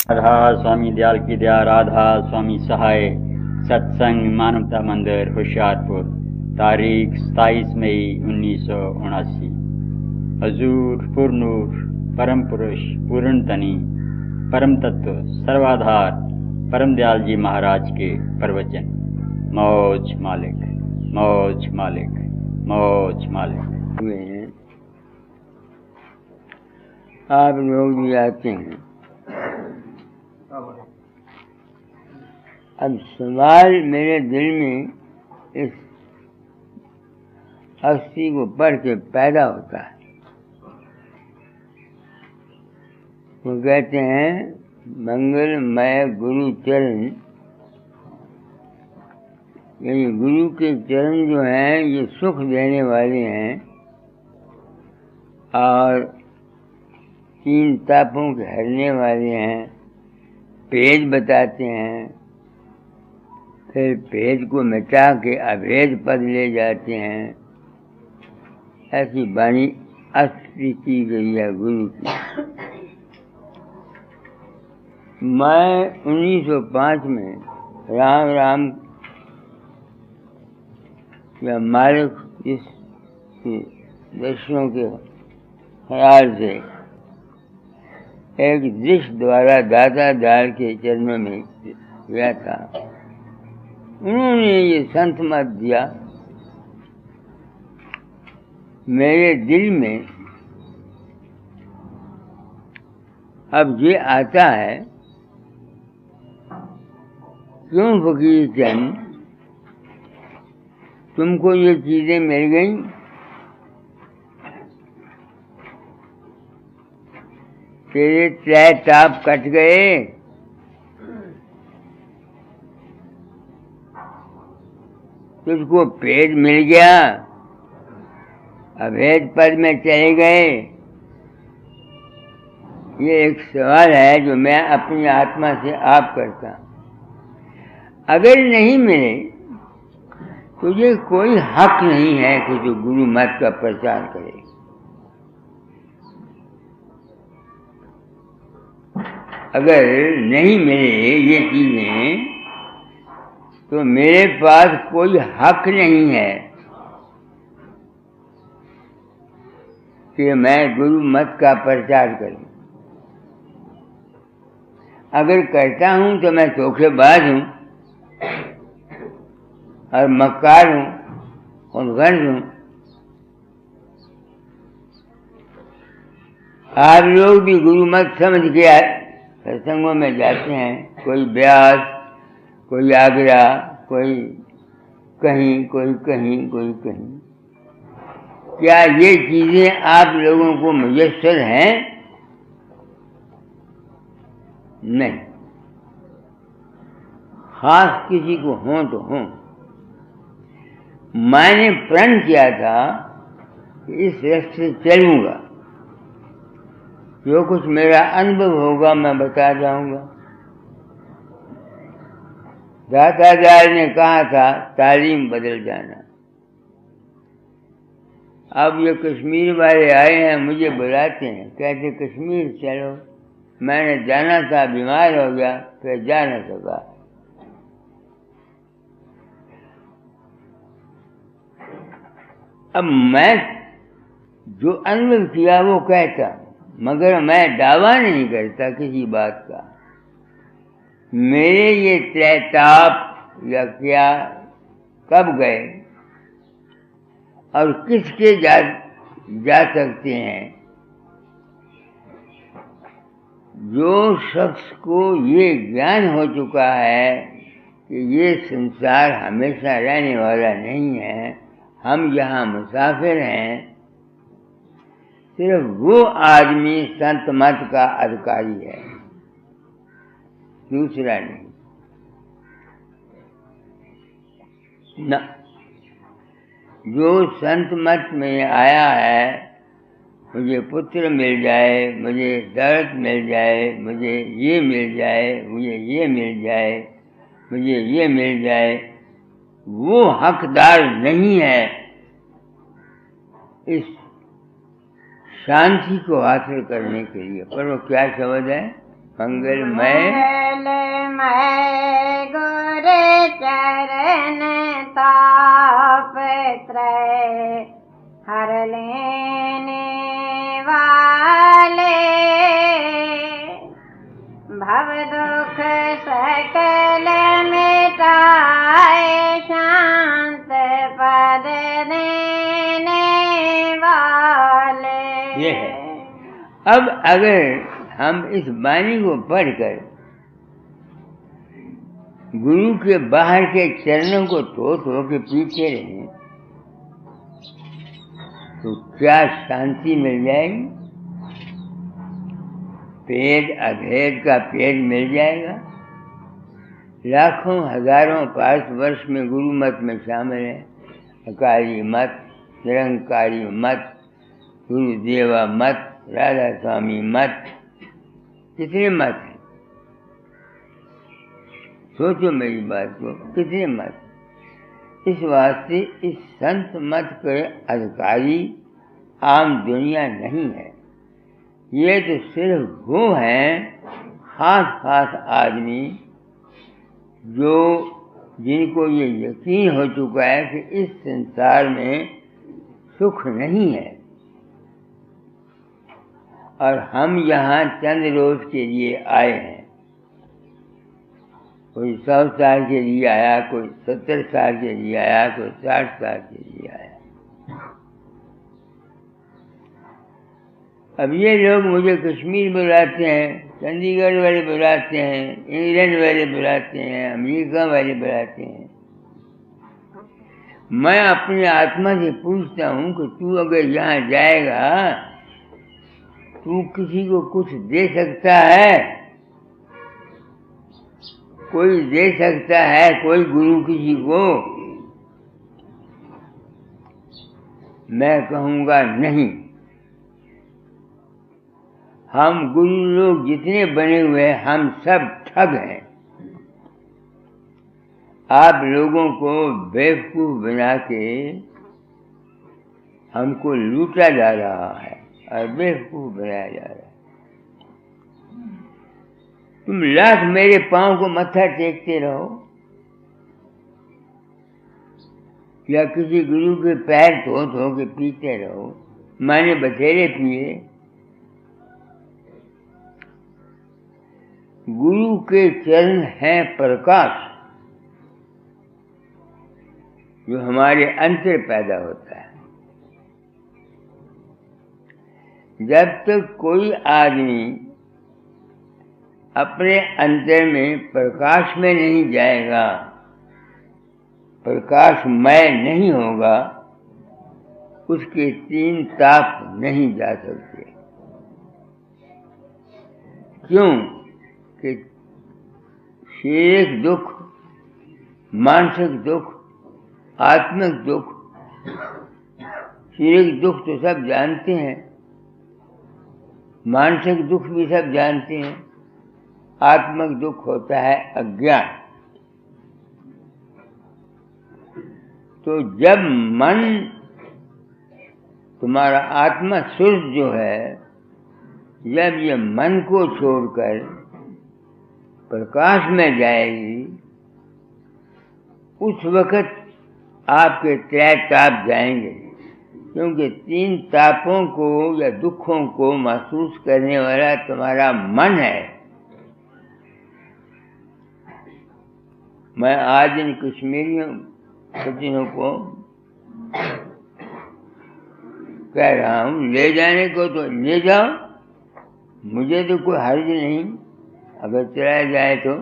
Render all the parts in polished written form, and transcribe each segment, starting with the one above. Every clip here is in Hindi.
राधा स्वामी दयाल की दया, राधा स्वामी सहाय। सत्संग मानवता मंदिर होशियारपुर, तारीख 27 मई 1979। हजूर पुरनूर परम पुरुष पूर्ण तनी परम तत्व सर्वाधार परम दयाल जी महाराज के प्रवचन। मौज मालिक, मौज मालिक, मौज मालिक। आप लोग भी आते हैं। अब सवाल मेरे दिल में इस हस्ती को पढ़ के पैदा होता है। वो कहते हैं मंगलमय गुरु चरण। ये गुरु के चरण जो हैं ये सुख देने वाले हैं और तीन तापों के हरने वाले हैं। भेद बताते हैं, फिर भेद को मिटा के अभेद पद ले जाते हैं। ऐसी वाणी अस्त्री की गई है गुरु की। मैं 1905 में राम राम या मालिक इस दर्शनों के ख्याल से एक दृश्य द्वारा दादा दाल के चरणों में गया था। उन्होंने ये संत मत दिया। मेरे दिल में अब ये आता है, क्यों फकीर चंद तुमको ये चीजें मिल गई? तेरे त्रै ताप कट गए। तुझको भेद मिल गया, अभेद पद में चले गए। ये एक सवाल है जो मैं अपनी आत्मा से आप करता हूं। अगर नहीं मिले तुझे कोई हक नहीं है कि तू गुरु मत का प्रचार करे। अगर नहीं मिले ये चीजें तो मेरे पास कोई हक नहीं है कि मैं गुरु मत का प्रचार करूं। अगर करता हूं तो मैं धोखेबाज हूं और मक्कार हूं और गर्ज हूं। आप लोग भी गुरु मत समझ के सत्संगों में जाते हैं। कोई ब्यास, कोई आगरा, कोई कहीं, कोई कहीं, कोई कहीं। क्या ये चीजें आप लोगों को मुयस्सर हैं? नहीं। खास किसी को हों तो हों। मैंने प्रण किया था कि इस रास्ते से चलूंगा। जो कुछ मेरा अनुभव होगा मैं बता जाऊंगा। दातादार ने कहा था तालीम बदल जाना। अब ये कश्मीर वाले आए हैं, मुझे बुलाते हैं, कहते कश्मीर चलो। मैंने जाना था, बीमार हो गया, फिर जा न सका। अब मैं जो अनुभव किया वो कहता, मगर मैं दावा नहीं करता किसी बात का। मेरे ये त्रैताप या क्या कब गए और किसके जा सकते हैं? जो शख्स को ये ज्ञान हो चुका है कि ये संसार हमेशा रहने वाला नहीं है, हम यहाँ मुसाफिर हैं, सिर्फ वो आदमी संत मत का अधिकारी है, दूसरा नहीं। न जो संत मत में आया है, मुझे पुत्र मिल जाए, मुझे दर्द मिल जाए, मुझे ये मिल जाए, मुझे ये मिल जाए, मुझे ये मिल जाए, वो हकदार नहीं है इस शांति को हासिल करने के लिए। पर वो क्या शब्द है? मंगलमय गुरु चरण ताप त्रय हर लेने वाले, भव दुख सकल मिटाए शांत पद देने वाले। ये है। अब अगर हम इस वाणी को पढ़कर गुरु के बाहर के चरणों को धो के पीछे रहें तो क्या शांति मिल जाएगी? पेट अभेद का पेट मिल जाएगा। लाखों हजारों पार्थ वर्ष में गुरु मत में शामिल है। अकारी मत, निरंकारी मत, गुरुदेवा मत, राधा स्वामी मत, कितने मत हैं? सोचो मेरी बात को, कितने मत? इस वास्ते इस संत मत के अधिकारी आम दुनिया नहीं है। ये तो सिर्फ वो हैं खास आदमी जो जिनको ये यकीन हो चुका है कि इस संसार में सुख नहीं है और हम यहाँ चंद रोज के लिए आए हैं। कोई 100 साल के लिए आया, कोई 70 साल के लिए आया, कोई 60 साल के लिए आया। अब ये लोग मुझे कश्मीर बुलाते हैं, चंडीगढ़ वाले बुलाते हैं, इंग्लैंड वाले बुलाते हैं, अमेरिका वाले बुलाते हैं। मैं अपनी आत्मा से पूछता हूँ कि तू अगर यहाँ जाएगा तू किसी को कुछ दे सकता है? कोई दे सकता है? कोई गुरु किसी को? मैं कहूँगा नहीं। हम गुरु लोग जितने बने हुए हैं हम सब ठग हैं। आप लोगों को बेवकूफ बना के हमको लूटा जा रहा है और बेवकूफ बनाया जा रहा है। तुम लाख मेरे पांव को मत्था टेकते रहो या किसी गुरु के पैर धो के पीते रहो। मैंने बथेरे पिए। गुरु के चरण हैं प्रकाश जो हमारे अंतर पैदा होता है। जब तक कोई आदमी अपने अंतर में प्रकाश में नहीं जाएगा, प्रकाशमय नहीं होगा, उसके 3 ताप नहीं जा सकते। क्यों? कि शारीरिक दुख, मानसिक दुख, आत्मिक दुख। शारीरिक दुख तो सब जानते हैं, मानसिक दुख भी सब जानते हैं। आत्मिक दुख होता है अज्ञान। तो जब मन तुम्हारा आत्मा शुद्ध जो है, जब ये मन को छोड़कर प्रकाश में जाएगी, उस वक़्त आपके 3 ताप जाएंगे। क्योंकि 3 तापों को या दुखों को महसूस करने वाला तुम्हारा मन है। मैं आज इन कश्मीरियों सज्जनों को कह रहा हूँ, ले जाने को तो ले जाओ, मुझे तो कोई हर्ज नहीं। अगर चला जाए तो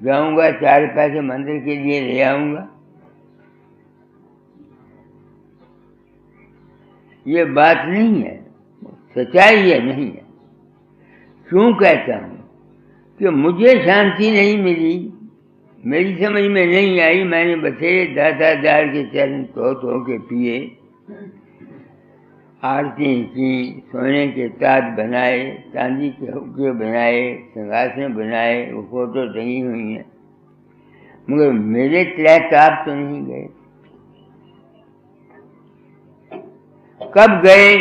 जाऊंगा, 4 पैसे मंदिर के लिए ले आऊंगा। ये बात नहीं है, सच्चाई ये नहीं है। क्यों कहता हूँ? कि मुझे शांति नहीं मिली, मेरी समझ में नहीं आई। मैंने बथेरे दातादार के चरण धो के पिए, आरती की, सोने के ताज बनाए, चांदी के हुक्के बनाए, सिंहासन बनाए, वो फोटो टंगी हुई हैं, मगर मेरे 3 ताप तो नहीं गए। कब गए?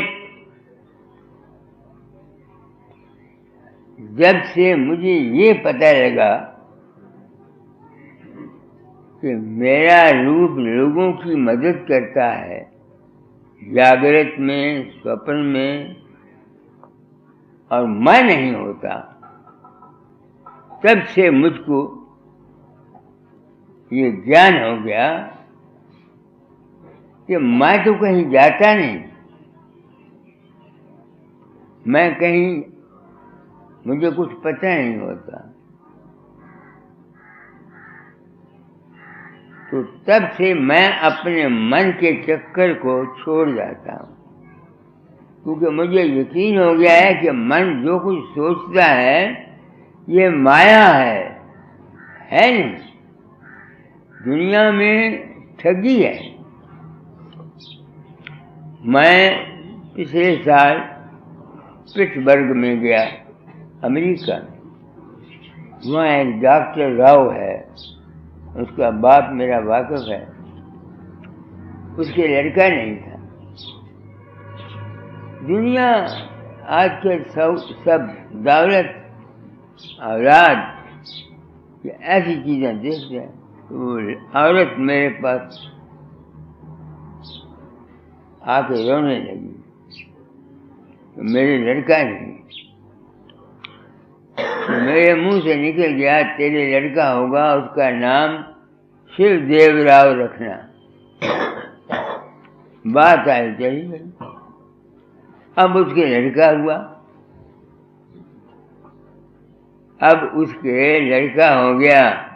जब से मुझे ये पता लगा कि मेरा रूप लोगों की मदद करता है, जागृत में, स्वप्न में, और मैं नहीं होता, तब से मुझको ये ज्ञान हो गया कि मैं तो कहीं जाता नहीं, मैं कहीं, मुझे कुछ पता नहीं होता। तो तब से मैं अपने मन के चक्कर को छोड़ जाता हूँ, क्योंकि मुझे यकीन हो गया है कि मन जो कुछ सोचता है ये माया है नहीं, दुनिया में ठगी है। मैं पिछले साल पिट्सबर्ग में गया, अमेरिका में। वहाँ एक डॉक्टर राव है, उसका बाप मेरा वाकिफ है, उसके लड़का नहीं था। दुनिया आज के सब दौलत, औलाद, ऐसी चीज़ें देखते हैं। तो औरत मेरे पास आके रोने लगी, तो मेरे लड़का नहीं। तो मेरे मुंह से निकल गया, तेरे लड़का होगा, उसका नाम शिवदेव राव रखना। बात आई चली गई। अब उसके लड़का हुआ, अब उसके लड़का हो गया।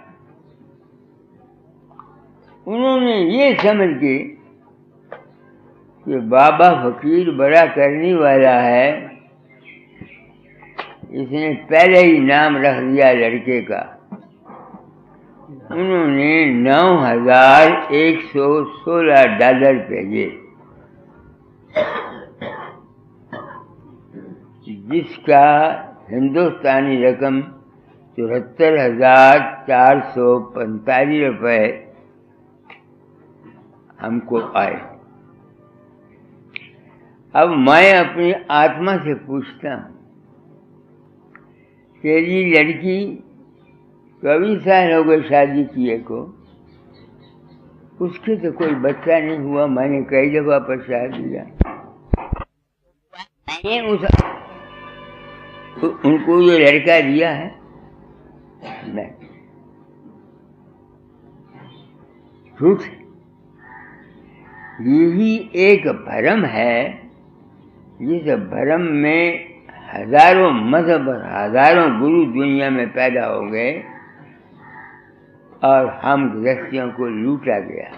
उन्होंने ये समझ के कि बाबा फकीर बड़ा करने वाला है, इसने पहले ही नाम रख दिया लड़के का। उन्होंने $9,116 भेजे, जिसका हिंदुस्तानी रकम 74,445 रुपये हमको आए। अब मैं अपनी आत्मा से पूछता हूँ, तेरी लड़की कभी साल हो गए शादी किए को, उसके तो कोई बच्चा नहीं हुआ। मैंने कई दफा प्रसाद दिया, उनको जो लड़का दिया है नहीं, झूठ। यही एक भ्रम है, जिस भ्रम में हजारों मजहब और हजारों गुरु दुनिया में पैदा हो गए और हम गृहस्थियों को लूटा गया।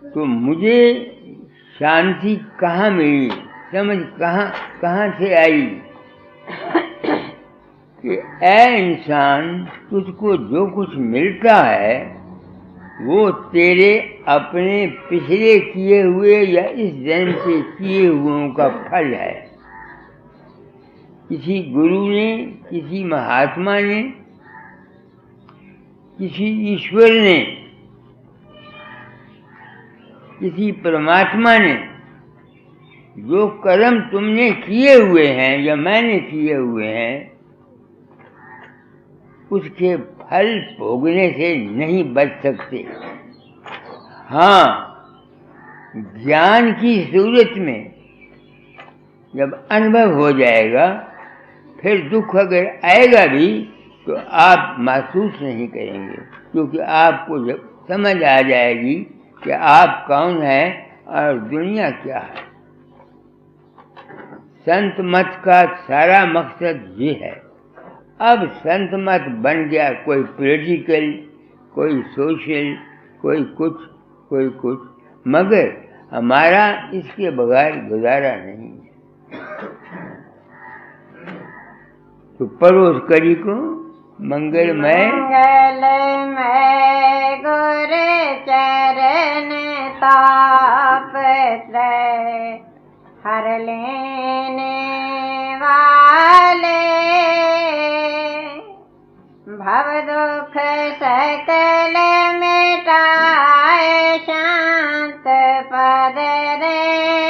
तो मुझे शांति कहाँ मिली, समझ कहाँ से आई कि ऐ इंसान, तुझको जो कुछ मिलता है वो तेरे अपने पिछले किए हुए या इस जन्म के किए हुओं का फल है। किसी गुरु ने, किसी महात्मा ने, किसी ईश्वर ने, किसी परमात्मा ने जो कर्म तुमने किए हुए हैं या मैंने किए हुए हैं, उसके फल भोगने से नहीं बच सकते। हाँ, ज्ञान की सूरत में जब अनुभव हो जाएगा, फिर दुख अगर आएगा भी तो आप महसूस नहीं करेंगे, क्योंकि आपको जब समझ आ जाएगी कि आप कौन हैं और दुनिया क्या है। संत मत का सारा मकसद ये है। अब संत मत बन गया कोई पॉलिटिकल, कोई सोशल, कोई कुछ, मगर हमारा इसके बगैर गुजारा नहीं है। तो परोस करी को मंगलमय गुरु चरण ताप हर लेने वाले, भव दुख सकल मिटाए शांत पद दे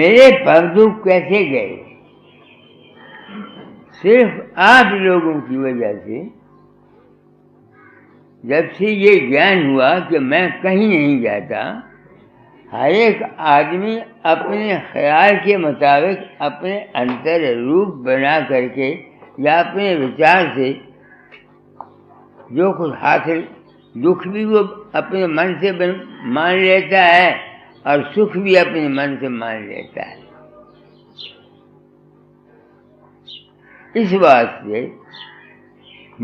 मेरे पग दुख कैसे गए? सिर्फ आप लोगों की वजह से। जब से ये ज्ञान हुआ कि मैं कहीं नहीं जाता, हर एक आदमी अपने ख्याल के मुताबिक अपने अंतर रूप बना करके या अपने विचार से जो कुछ हासिल, दुख भी वो अपने मन से मान लेता है और सुख भी अपने मन से मान लेता है। इस बात से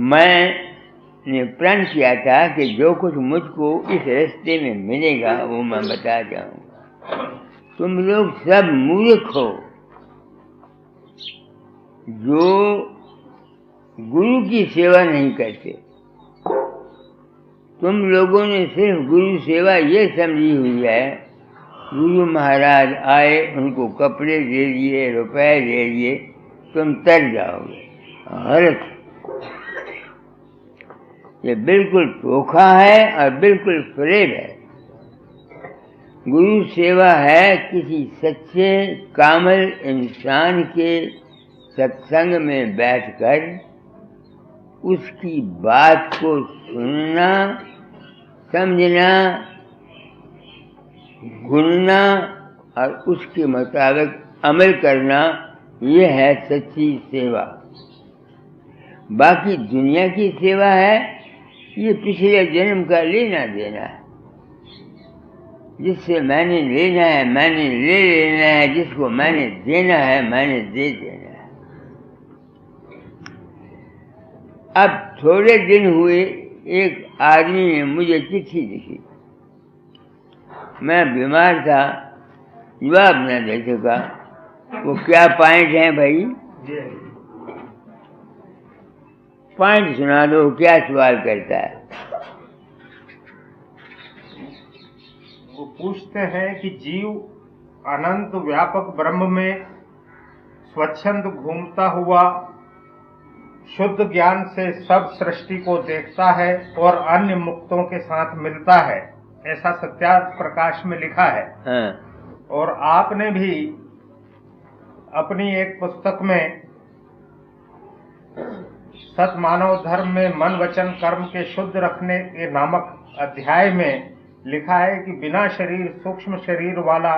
मैंने प्रण किया था कि जो कुछ मुझको इस रास्ते में मिलेगा वो मैं बता जाऊंगा। तुम लोग सब मूर्ख हो जो गुरु की सेवा नहीं करते। तुम लोगों ने सिर्फ गुरु सेवा ये समझी हुई है, गुरु महाराज आए, उनको कपड़े दे दिए, रुपए दे दिए, तुम तर जाओगे। गलत। ये बिल्कुल धोखा है और बिल्कुल फरेब है। गुरु सेवा है किसी सच्चे कामिल इंसान के सत्संग में बैठकर उसकी बात को सुनना, समझना, गुनना और उसके मुताबिक अमल करना, ये है सच्ची सेवा। बाकी दुनिया की सेवा है ये पिछले जन्म का लेना देना है। जिससे मैंने लेना है मैंने ले लेना है, जिसको मैंने देना है मैंने दे देना है। अब थोड़े दिन हुए एक आदमी ने मुझे चिट्ठी लिखी। मैं बीमार था, जवाब न दे सका। वो क्या पॉइंट है भाई? पॉइंट सुना दो, क्या सवाल करता है? वो पूछते हैं कि जीव अनंत व्यापक ब्रह्म में स्वच्छंद घूमता हुआ शुद्ध ज्ञान से सब सृष्टि को देखता है और अन्य मुक्तों के साथ मिलता है, ऐसा सत्यार्थ प्रकाश में लिखा है। हाँ। और आपने भी अपनी एक पुस्तक में सत मानव धर्म में मन वचन कर्म के शुद्ध रखने के नामक अध्याय में लिखा है कि बिना शरीर सूक्ष्म शरीर वाला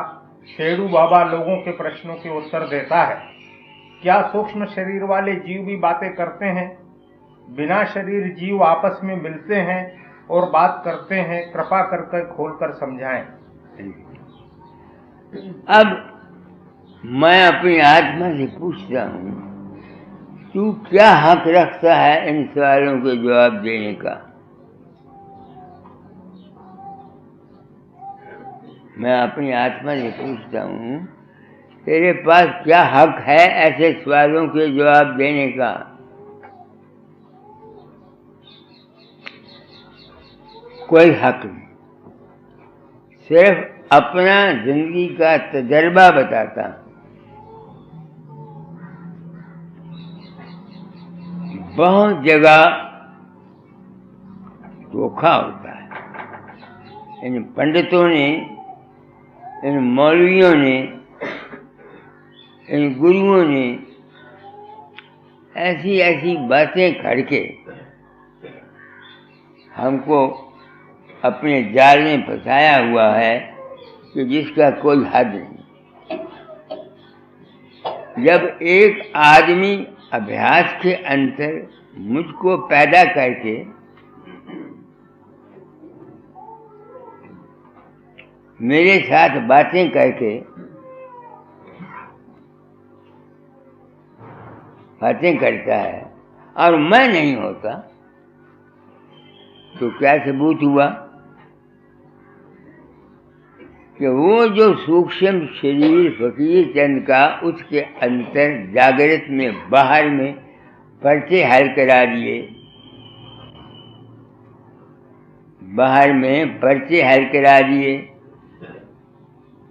शेरू बाबा लोगों के प्रश्नों के उत्तर देता है। क्या सूक्ष्म शरीर वाले जीव भी बातें करते हैं? बिना शरीर जीव आपस में मिलते हैं और बात करते हैं? कृपा करके खोलकर समझाएं। अब मैं अपनी आत्मा से पूछता हूँ, तू क्या हक रखता है इन सवालों के जवाब देने का? मैं अपनी आत्मा से पूछता हूँ, तेरे पास क्या हक है ऐसे सवालों के जवाब देने का? कोई हक नहीं। सिर्फ अपना जिंदगी का तजर्बा बताता। बहुत जगह धोखा होता है। इन पंडितों ने, इन मौलवियों ने, इन गुरुओं ने ऐसी ऐसी बातें करके हमको अपने जाल में फंसाया हुआ है कि जिसका कोई हद नहीं। जब एक आदमी अभ्यास के अंतर मुझको पैदा करके मेरे साथ बातें करके बातें करता है और मैं नहीं होता, तो क्या सबूत हुआ कि वो जो सूक्ष्म शरीर फकीर चंद का उसके अंतर जागृत में बाहर में पर्चे हल करा दिए, बाहर में पर्चे हल करा दिए,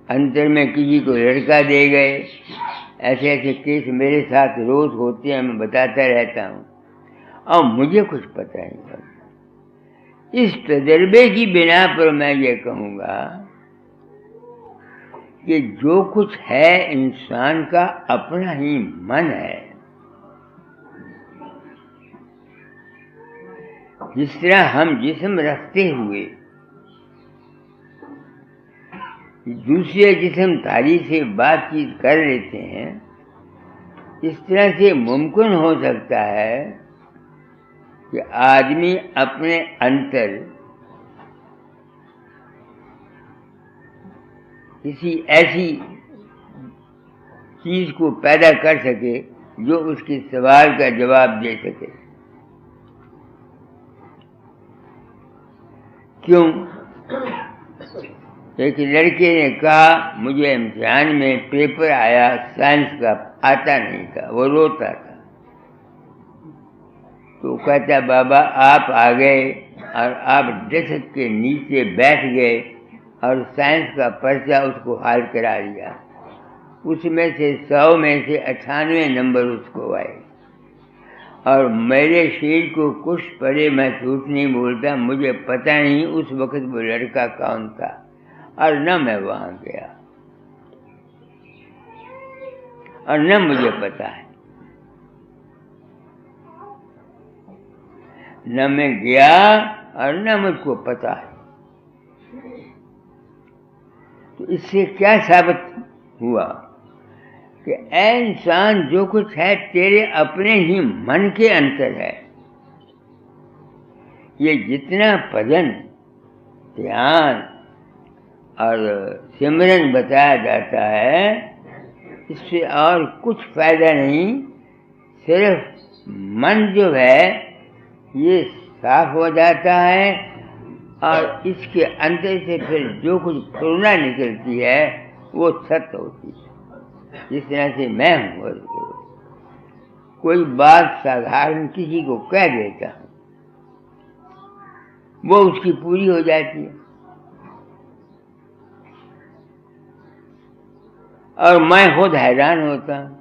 अंतर में किसी को लड़का दे गए। ऐसे ऐसे केस मेरे साथ रोज होते हैं, मैं बताता रहता हूँ और मुझे कुछ पता नहीं पड़ता। इस तजर्बे की बिना पर मैं ये कहूँगा कि जो कुछ है इंसान का अपना ही मन है। जिस तरह हम जिस्म रखते हुए दूसरे जिस्म तारी से बातचीत कर लेते हैं, इस तरह से मुमकिन हो सकता है कि आदमी अपने अंतर किसी ऐसी चीज को पैदा कर सके जो उसके सवाल का जवाब दे सके। क्यों? एक लड़के ने कहा, मुझे इम्तिहान में पेपर आया साइंस का, आता नहीं था, वो रोता था। तो कहता, बाबा आप आ गए और आप डेस्क के नीचे बैठ गए और साइंस का पर्चा उसको हाल करा दिया। उसमें से 100 में से 98 नंबर उसको आए। और मेरे शरीर को कुछ पड़े, मैं झूठ नहीं बोलता, मुझे पता नहीं उस वक्त वो लड़का कौन था और न मैं वहां गया और न मुझे पता है, न मैं गया और न मुझको पता है। तो इससे क्या साबित हुआ कि ऐ इंसान, जो कुछ है तेरे अपने ही मन के अंतर है। ये जितना भजन, ध्यान और सिमरन बताया जाता है, इससे और कुछ फायदा नहीं। सिर्फ मन जो है ये साफ हो जाता है और इसके अंदर से फिर जो कुछ करुणा निकलती है वो सत्य होती है। जिस तरह से मैं हूँ और कोई बात साधारण किसी को कह देता हूँ, वो उसकी पूरी हो जाती है। और मैं खुद हैरान होता हूँ।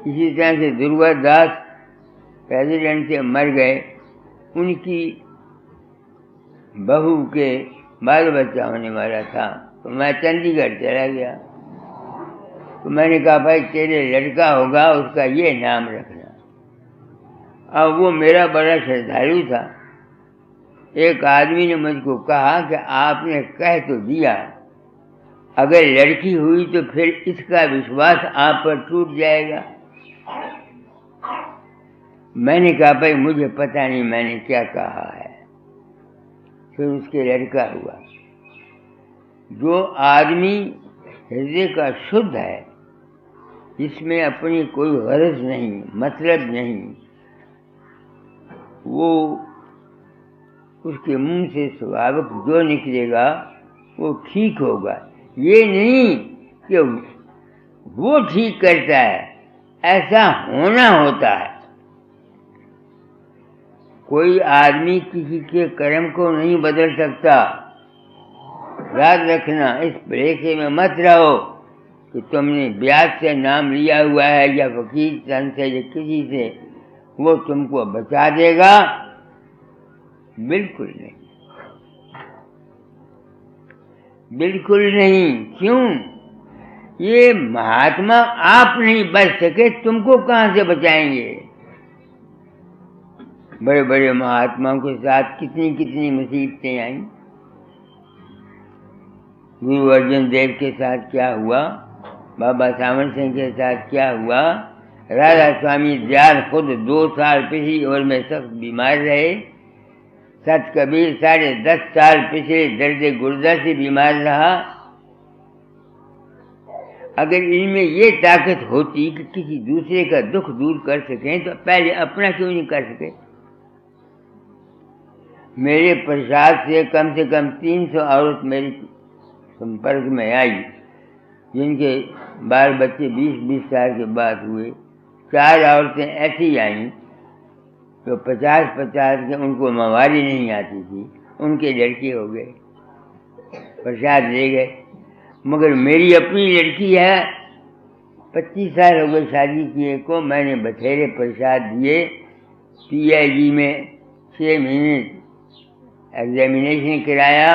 इसी तरह से दुर्गा दास प्रेसिडेंट से मर गए, उनकी बहू के बाल बच्चा होने वाला था, तो मैं चंडीगढ़ चला गया। तो मैंने कहा, भाई तेरे लड़का होगा उसका ये नाम रखना। अब वो मेरा बड़ा श्रद्धालु था। एक आदमी ने मुझको कहा कि आपने कह तो दिया, अगर लड़की हुई तो फिर इसका विश्वास आप पर टूट जाएगा। मैंने कहा, भाई मुझे पता नहीं मैंने क्या कहा है। फिर उसके लड़का हुआ। जो आदमी हृदय का शुद्ध है, जिसमें अपनी कोई गरज नहीं, मतलब नहीं, वो उसके मुंह से स्वाभाविक जो निकलेगा वो ठीक होगा। ये नहीं कि वो ठीक करता है, ऐसा होना होता है। कोई आदमी किसी के कर्म को नहीं बदल सकता। याद रखना, इस भलेखे में मत रहो कि तुमने ब्याज से नाम लिया हुआ है या फकीर सन से या किसी से, वो तुमको बचा देगा। बिल्कुल नहीं, बिल्कुल नहीं। क्यों? ये महात्मा आप नहीं बच सके, तुमको कहां से बचाएंगे? बड़े बड़े महात्माओं के साथ कितनी कितनी मुसीबतें आई। गुरु अर्जुन देव के साथ क्या हुआ, बाबा सावन सिंह के साथ क्या हुआ, राधा स्वामी दयाल खुद 2 साल पिछली उम्र में सख्त बीमार रहे, सत कबीर 10.5 साल पिछले दर्द गुर्दा से बीमार रहा। अगर इनमें ये ताकत होती कि किसी दूसरे का दुख दूर कर सकें, तो पहले अपना क्यों नहीं कर सके? मेरे प्रसाद से कम 300 औरत मेरे संपर्क में आई, जिनके बाल बच्चे 20-20 साल के बाद हुए। 4 औरतें ऐसी आईं तो 50-50 के, उनको मवारी नहीं आती थी, उनके लड़के हो गए, प्रसाद ले गए। मगर मेरी अपनी लड़की है, 25 साल हो गए शादी किए को, मैंने बथेरे प्रसाद दिए। PIG में 6 महीने एग्जामिनेशन कराया,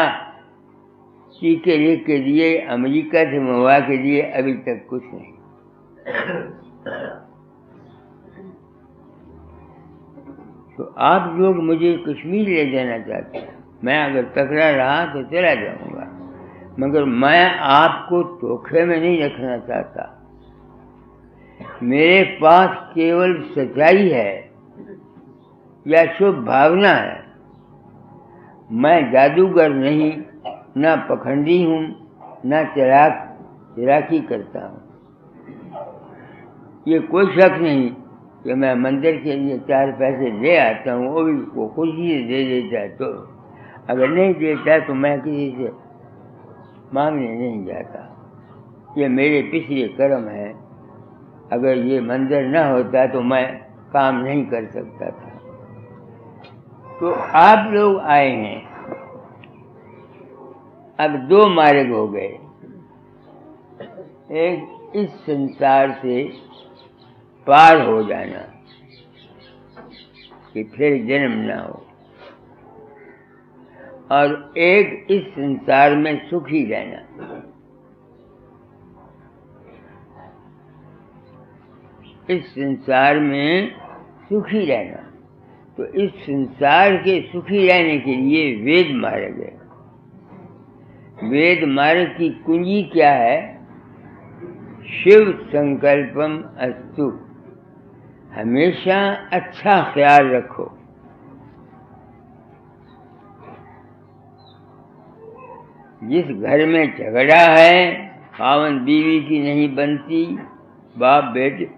टीके लिख के दिए, अमेरिका से मंगवा के दिए, अभी तक कुछ नहीं। तो आप लोग मुझे कश्मीर ले जाना चाहते हैं, मैं अगर पकड़ा रहा तो चला जाऊंगा, मगर मैं आपको धोखे में नहीं रखना चाहता। मेरे पास केवल सच्चाई है या शुभ भावना है। मैं जादूगर नहीं, ना पखंडी हूँ, ना चलाकी करता हूँ। ये कोई शक नहीं कि मैं मंदिर के लिए 4 पैसे ले आता हूँ, वो भी वो खुशी से दे देता है। तो अगर नहीं देता तो मैं किसी से मांगने नहीं जाता। ये मेरे पिछले कर्म है। अगर ये मंदिर न होता तो मैं काम नहीं कर सकता था। तो आप लोग आए हैं, अब 2 मार्ग हो गए। एक इस संसार से पार हो जाना कि फिर जन्म ना हो, और एक इस संसार में सुखी रहना। इस संसार में सुखी रहना, तो इस संसार के सुखी रहने के लिए वेद मार्ग है। वेद मार्ग की कुंजी क्या है? शिव संकल्पम अस्तु। हमेशा अच्छा ख्याल रखो। जिस घर में झगड़ा है, खावन बीवी की नहीं बनती, बाप बेटे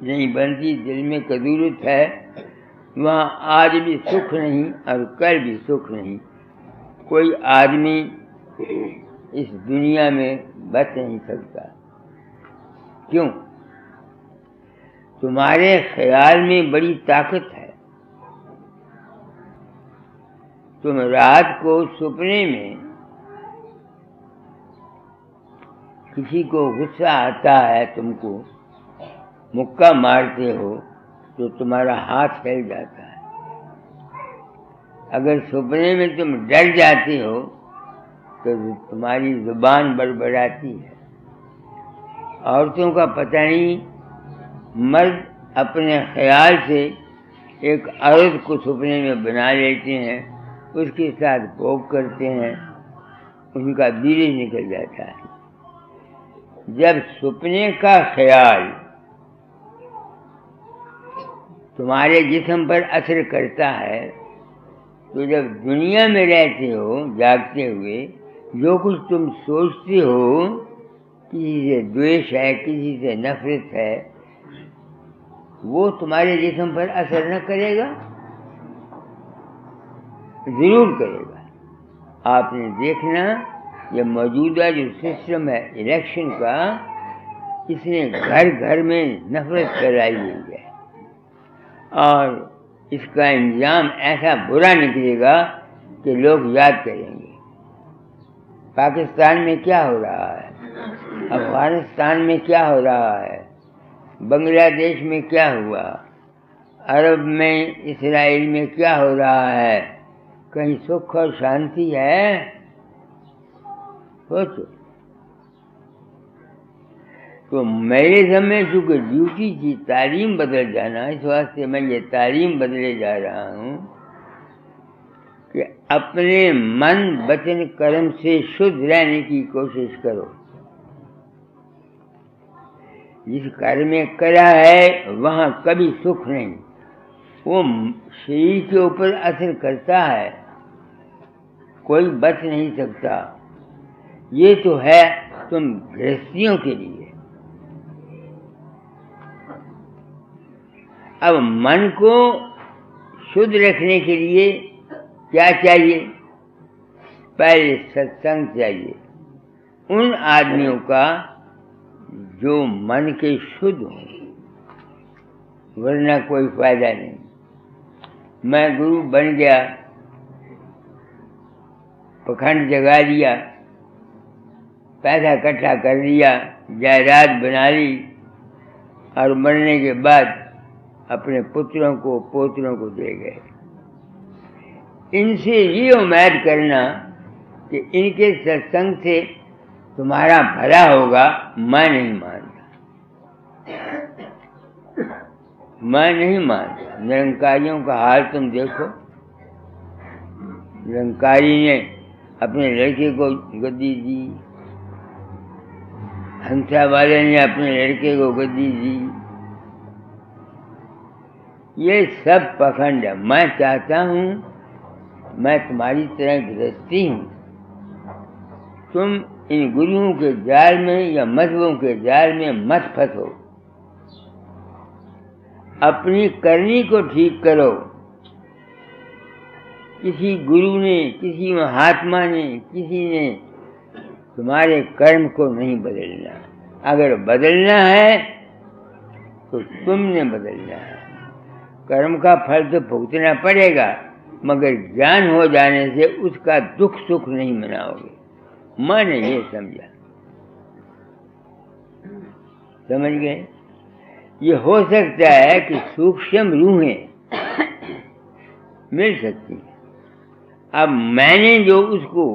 नहीं बनती, दिल में कदूरत है, वहाँ आज भी सुख नहीं और कल भी सुख नहीं। कोई आदमी इस दुनिया में बच नहीं सकता। क्यों? तुम्हारे ख्याल में बड़ी ताकत है। तुम रात को सपने में किसी को गुस्सा आता है, तुमको मुक्का मारते हो तो तुम्हारा हाथ हिल जाता है। अगर सपने में तुम डर जाते हो तो तुम्हारी जुबान बड़बड़ाती है। औरतों का पता नहीं, मर्द अपने ख्याल से एक औरत को सपने में बना लेते हैं, उसके साथ भोग करते हैं, उनका बीज निकल जाता है। जब सपने का ख्याल तुम्हारे जिस्म पर असर करता है, तो जब दुनिया में रहते हो जागते हुए, जो कुछ तुम सोचते हो, किसी से द्वेष है, किसी से नफरत है, वो तुम्हारे जिस्म पर असर न करेगा? जरूर करेगा। आपने देखना, ये मौजूदा जो सिस्टम है इलेक्शन का, इसने घर घर में नफरत फैलाई हुई है, और इसका इंजाम ऐसा बुरा निकलेगा कि लोग याद करेंगे। पाकिस्तान में क्या हो रहा है, अफगानिस्तान में क्या हो रहा है, बांग्लादेश में क्या हुआ, अरब में, इसराइल में क्या हो रहा है, कहीं सुख और शांति है? सोचो। तो मेरे समय चूँकि ड्यूटी की तालीम बदल जाना, इस वास्ते मैं ये तालीम बदले जा रहा हूँ कि अपने मन वचन कर्म से शुद्ध रहने की कोशिश करो। जिस कर्म में करा है वहाँ कभी सुख नहीं, वो शरीर के ऊपर असर करता है, कोई बच नहीं सकता। ये तो है तुम गृहस्थियों के लिए। अब मन को शुद्ध रखने के लिए क्या चाहिए? पहले सत्संग चाहिए, उन आदमियों का जो मन के शुद्ध हो, वरना कोई फायदा नहीं। मैं गुरु बन गया, पखंड जगा लिया, पैसा इकट्ठा कर लिया, जायदाद बना ली, और मरने के बाद अपने पुत्रों को पोत्रों को दे गए। इनसे ये उम्मीद करना कि इनके सत्संग से तुम्हारा भला होगा, मैं नहीं मानता। मैं नहीं मानता। निरंकारियों का हाल तुम देखो। निरंकारी ने अपने लड़के को गद्दी दी, हंसा वाले ने अपने लड़के को गद्दी दी। ये सब पखंड है। मैं चाहता हूँ मैं तुम्हारी तरह गृहस्थी हूँ, तुम इन गुरुओं के जाल में या मजहबों के जाल में मत फंसो। अपनी करनी को ठीक करो। किसी गुरु ने, किसी महात्मा ने, किसी ने तुम्हारे कर्म को नहीं बदलना। अगर बदलना है तो तुमने बदलना है। कर्म का फल तो भुगतना पड़ेगा, मगर ज्ञान हो जाने से उसका दुख सुख नहीं मनाओगे। मैंने ये समझा। समझ गए? ये हो सकता है कि सूक्ष्म रूहें मिल सकती है। अब मैंने जो उसको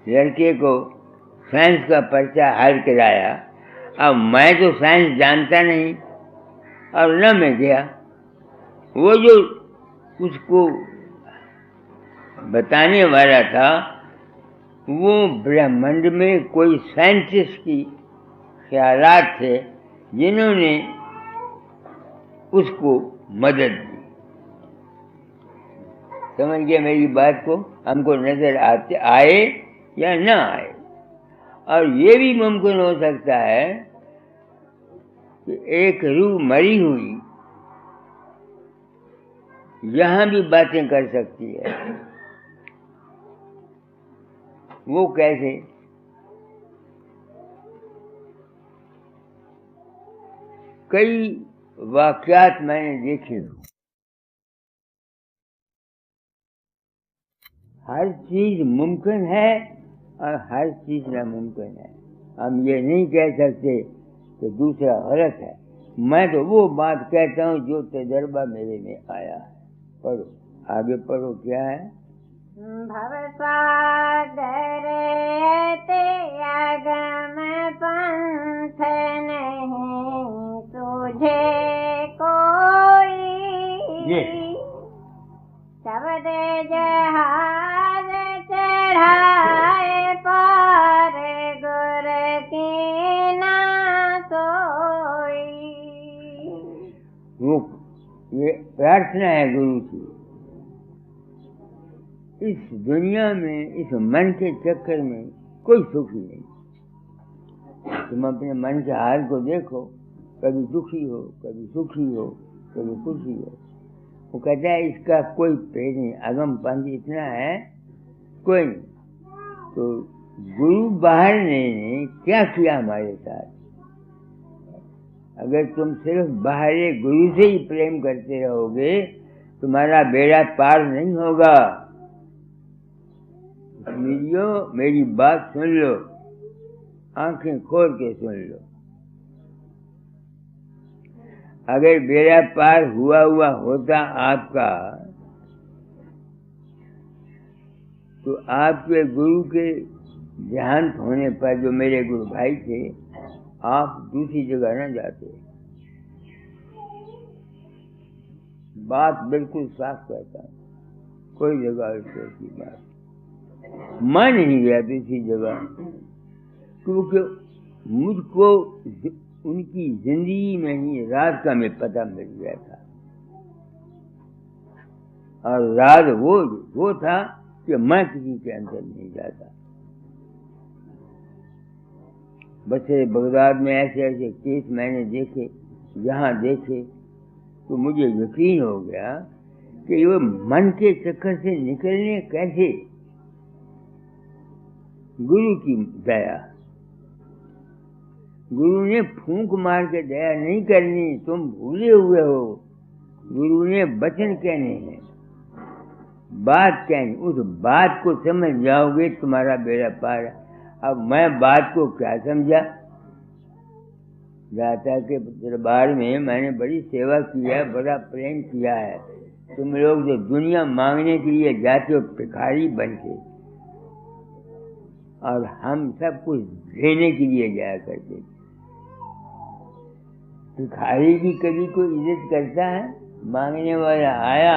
लड़के को साइंस का पर्चा हल कराया, अब मैं तो साइंस जानता नहीं और न मैं गया। वो जो उसको बताने वाला था वो ब्रह्मांड में कोई साइंटिस्ट की ख्यालात थे जिन्होंने उसको मदद दी। समझ गया मेरी बात को? हमको नजर आए या ना आए। और ये भी मुमकिन हो सकता है कि एक रूह मरी हुई यहाँ भी बातें कर सकती है। वो कैसे? कई वाकयात मैंने देखे। हर चीज मुमकिन है और हर चीज नामुमकिन है। हम ये नहीं कह सकते कि दूसरा गलत है। मैं तो वो बात कहता हूँ जो तजर्बा मेरे में आया है। पढ़ो, आगे पढ़ो। क्या है? भवसागर त्यागम पंथ नहीं तुझे कोई, शब्द जहाज चढ़ाए पार गुर की ना सोई। वो ये प्रार्थना है गुरु की। इस दुनिया में, इस मन के चक्कर में कोई सुखी नहीं। तुम अपने मन के हाल को देखो, कभी दुखी हो, कभी सुखी हो, कभी खुशी हो। वो कहता है इसका कोई पेड़ नहीं, अगम पंथ इतना है कोई नहीं। तो गुरु बाहर ने क्या किया हमारे साथ? अगर तुम सिर्फ बाहरी गुरु से ही प्रेम करते रहोगे तुम्हारा बेड़ा पार नहीं होगा। मेरी बात सुन लो, आंखें खोल के सुन लो। अगर बेड़ा पार हुआ होता आपका, तो आपके गुरु के देहांत होने पर, जो मेरे गुरु भाई थे, आप दूसरी जगह न जाते। बात बिल्कुल साफ कहता हूँ, कोई जगह ऐसी बात मैं नहीं गया दूसरी जगह, क्योंकि मुझको उनकी जिंदगी में ही राज का में पता मिल गया था। और राज वो था कि मैं किसी के अंदर नहीं जाता। बसे बगदाद में ऐसे ऐसे केस मैंने देखे, यहाँ देखे, तो मुझे यकीन हो गया कि वो मन के चक्कर से निकलने कैसे। गुरु की दया, गुरु ने फूंक मार के दया नहीं करनी, तुम भूले हुए हो। गुरु ने वचन कहने हैं, बात कहनी, उस बात को समझ जाओगे तुम्हारा बेड़ा पार। अब मैं बात को क्या समझा? दाता के दरबार में मैंने बड़ी सेवा की है, बड़ा प्रेम किया है। तुम लोग जो दुनिया मांगने के लिए जाते हो भिखारी बन के, और हम सब कुछ देने के लिए जाया करते थे। भिखारी की कभी कोई इज्जत करता है? मांगने वाला आया,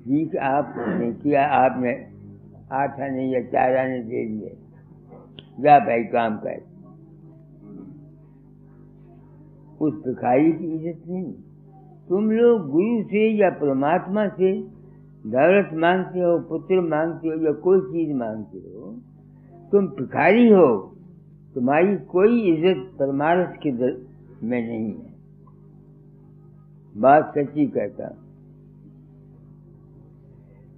ठीक आपने किया, आपने 8 आने या 4 आने दे दिए, जा भाई काम कर। उस भिखारी की इज्जत नहीं। तुम लोग गुरु से या परमात्मा से दौलत मांगते हो, पुत्र मांगते हो या कोई चीज मांगते हो, तुम भिखारी हो। तुम्हारी कोई इज्जत परमार्थ के में नहीं है। बात सच्ची कहता।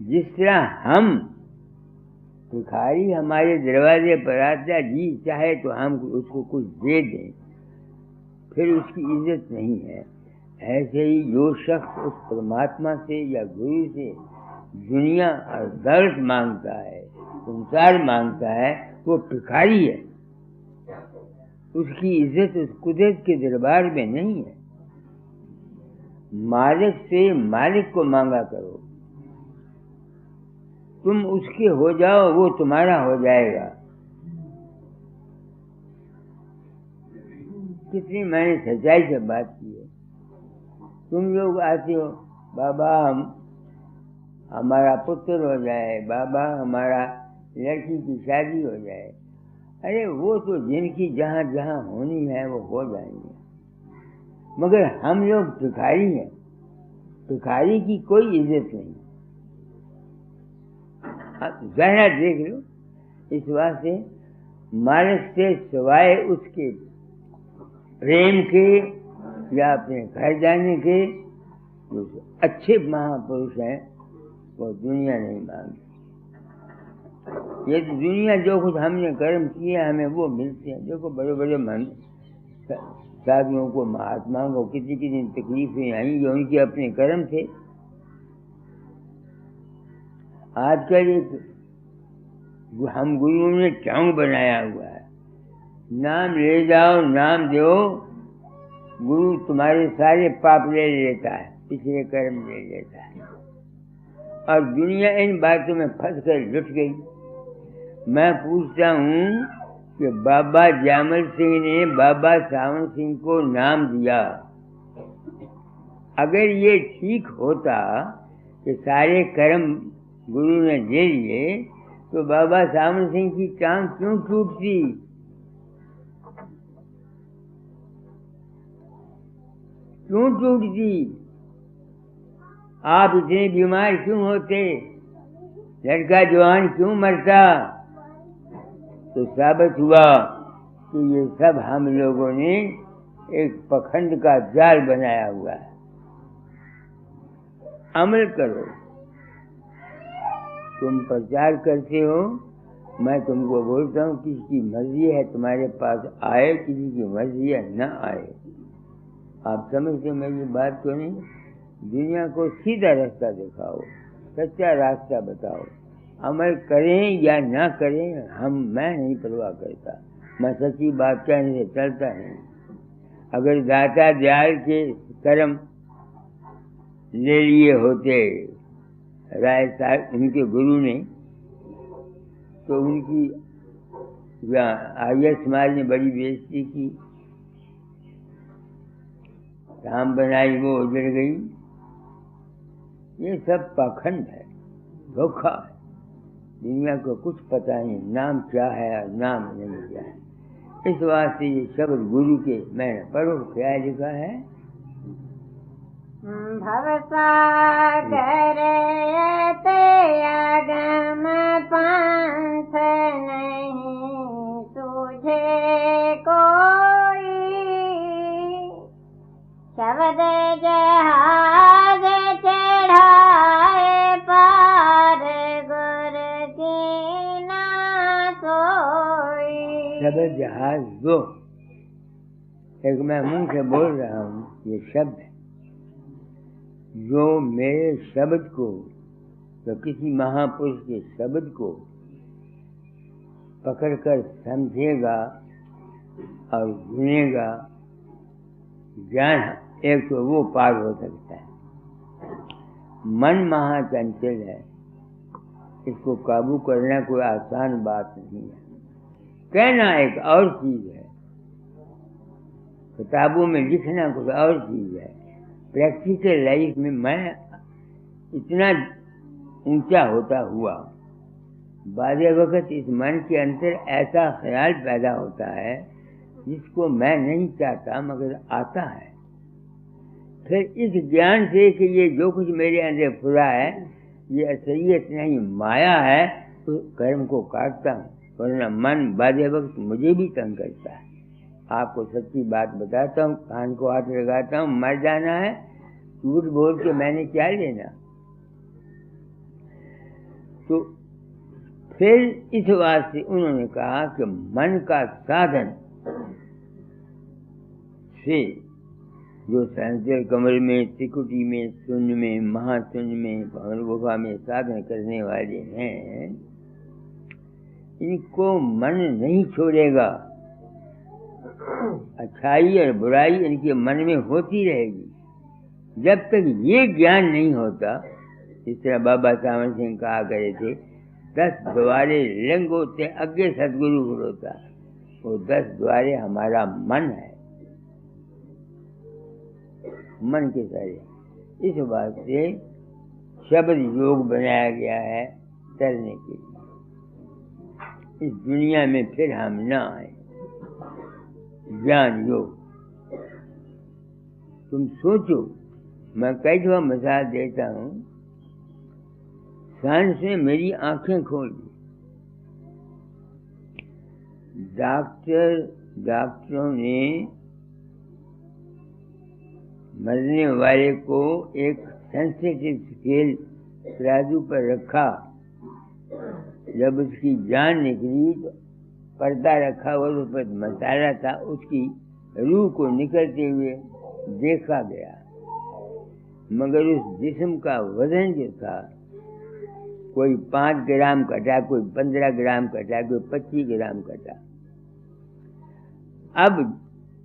जिस तरह हम भिखारी हमारे दरवाजे पर आता, जी चाहे तो हम उसको कुछ दे दें, फिर उसकी इज्जत नहीं है। ऐसे ही जो शख्स उस परमात्मा से या गुरु से दुनिया और दौलत मांगता है, संसार मांगता है, वो भिखारी है। उसकी इज्जत उस कुदरत के दरबार में नहीं है। मालिक से मालिक को मांगा करो, तुम उसके हो जाओ, वो तुम्हारा हो जाएगा। कितनी मैंने सच्चाई से बात की है। तुम लोग आते हो, बाबा हमारा पुत्र हो जाए, बाबा हमारा लड़की की शादी हो जाए। अरे वो तो जिनकी जहाँ जहाँ होनी है वो हो जाएंगे, मगर हम लोग भिखारी हैं। भिखारी की कोई इज्जत नहीं। जरा देख लो, इस वास्ते मालिक से सिवाय उसके प्रेम के या अपने घर जाने के जो अच्छे महापुरुष हैं वो दुनिया नहीं मांगती। ये तो दुनिया जो कुछ हमने कर्म किया हमें वो मिलते हैं। देखो बड़े बड़े साधुओं को, महात्माओं को कितनी कितनी तकलीफें आई, जो उनके अपने कर्म थे। आजकल एक हम गुरुओं ने चौंग बनाया हुआ है, नाम ले जाओ, नाम दो, गुरु तुम्हारे सारे पाप ले लेता है, पिछले कर्म ले लेता है। और दुनिया इन बातों में फंस कर लुट गई। मैं पूछता हूँ कि बाबा जामल सिंह ने बाबा सावन सिंह को नाम दिया, अगर ये ठीक होता कि सारे कर्म गुरु ने दे लिए, तो बाबा सावन सिंह की टांग क्यों टूटती? क्यों टूटती? आप इतने बीमार क्यों होते? लड़का जवान क्यों मरता? तो साबित हुआ कि ये सब हम लोगों ने एक पखंड का जाल बनाया हुआ है। अमल करो। तुम प्रचार करते हो, मैं तुमको बोलता हूँ किसी की मर्जी है तुम्हारे पास आए, किसी की मर्जी है न आए। आप समझते हो मेरी बात को नहीं? दुनिया को सीधा रास्ता दिखाओ, सच्चा रास्ता बताओ। अमल करें या ना करें मैं नहीं परवाह करता। मैं सच्ची बात कहने से चलता नहीं। अगर दाता दयाल के कर्म ले लिए होते राय साहब उनके गुरु ने, तो उनकी आर्य समाज ने बड़ी बेइज्जती की, राम बनाई वो उजड़ गई। ये सब पाखंड है, धोखा है। दुनिया को कुछ पता नहीं नाम क्या है और नाम नहीं क्या है। इस वास्ते ये शब्द गुरु के मैंने पढ़ो क्या लिखा है। भवसागर अगम पंथ नहीं तुझे कोई, शब्द जहाज चढ़ाए पार गुर की ना सोई। शब्द जहाज दो, एक मैं मुंह से बोल रहा हूँ, ये शब्द है जो मेरे शब्द को, तो किसी महापुरुष के शब्द को पकड़कर समझेगा और सुनेगा, ज्ञान एक तो वो पार हो सकता है। मन महाचंचल है, इसको काबू करना कोई आसान बात नहीं है। कहना एक और चीज है, किताबों में लिखना कुछ और चीज है। प्रैक्टिकल लाइफ में मैं इतना ऊंचा होता हुआ बाज़ वक़्त इस मन के अंदर ऐसा ख्याल पैदा होता है जिसको मैं नहीं चाहता मगर आता है। फिर इस ज्ञान से कि ये जो कुछ मेरे अंदर फुरा है ये असलियत नहीं माया है, तो कर्म को काटता हूँ, वरना मन बाज़ वक़्त मुझे भी तंग करता है। आपको सच्ची बात बताता हूँ, कान को हाथ लगाता हूँ, मर जाना है, झूठ बोल के मैंने क्या लेना। तो फिर इस बात से उन्होंने कहा कि मन का साधन से जो संसार कमल में, त्रिकुटी में, शून्य में, महाशून्य में, भंवर गुफा में साधन करने वाले हैं, इनको मन नहीं छोड़ेगा। अच्छाई और बुराई इनके मन में होती रहेगी जब तक ये ज्ञान नहीं होता। इस तरह बाबा सावन सिंह कहा करे थे, 10 द्वारे लिंग होते अगे सदगुरु होता, वो 10 द्वारे हमारा मन है, मन के सारे। इस बात से शब्द योग बनाया गया है तरने के लिए, इस दुनिया में फिर हम न आए। ज्ञान योग, तुम सोचो, मैं कई दफा मिसाल देता हूँ, साइंस ने मेरी आंखें खोल दी। डॉक्टरों ने मरने वाले को एक सेंसिटिव स्केल तराजू पर रखा, जब उसकी जान निकली तो पर्दा रखा हुआ उस पर मसाला था, उसकी रूह को निकलते हुए देखा गया, मगर उस जिस्म का वजन जो था कोई 5 ग्राम कटा, कोई 15 ग्राम कटा, कोई 25 ग्राम कटा। अब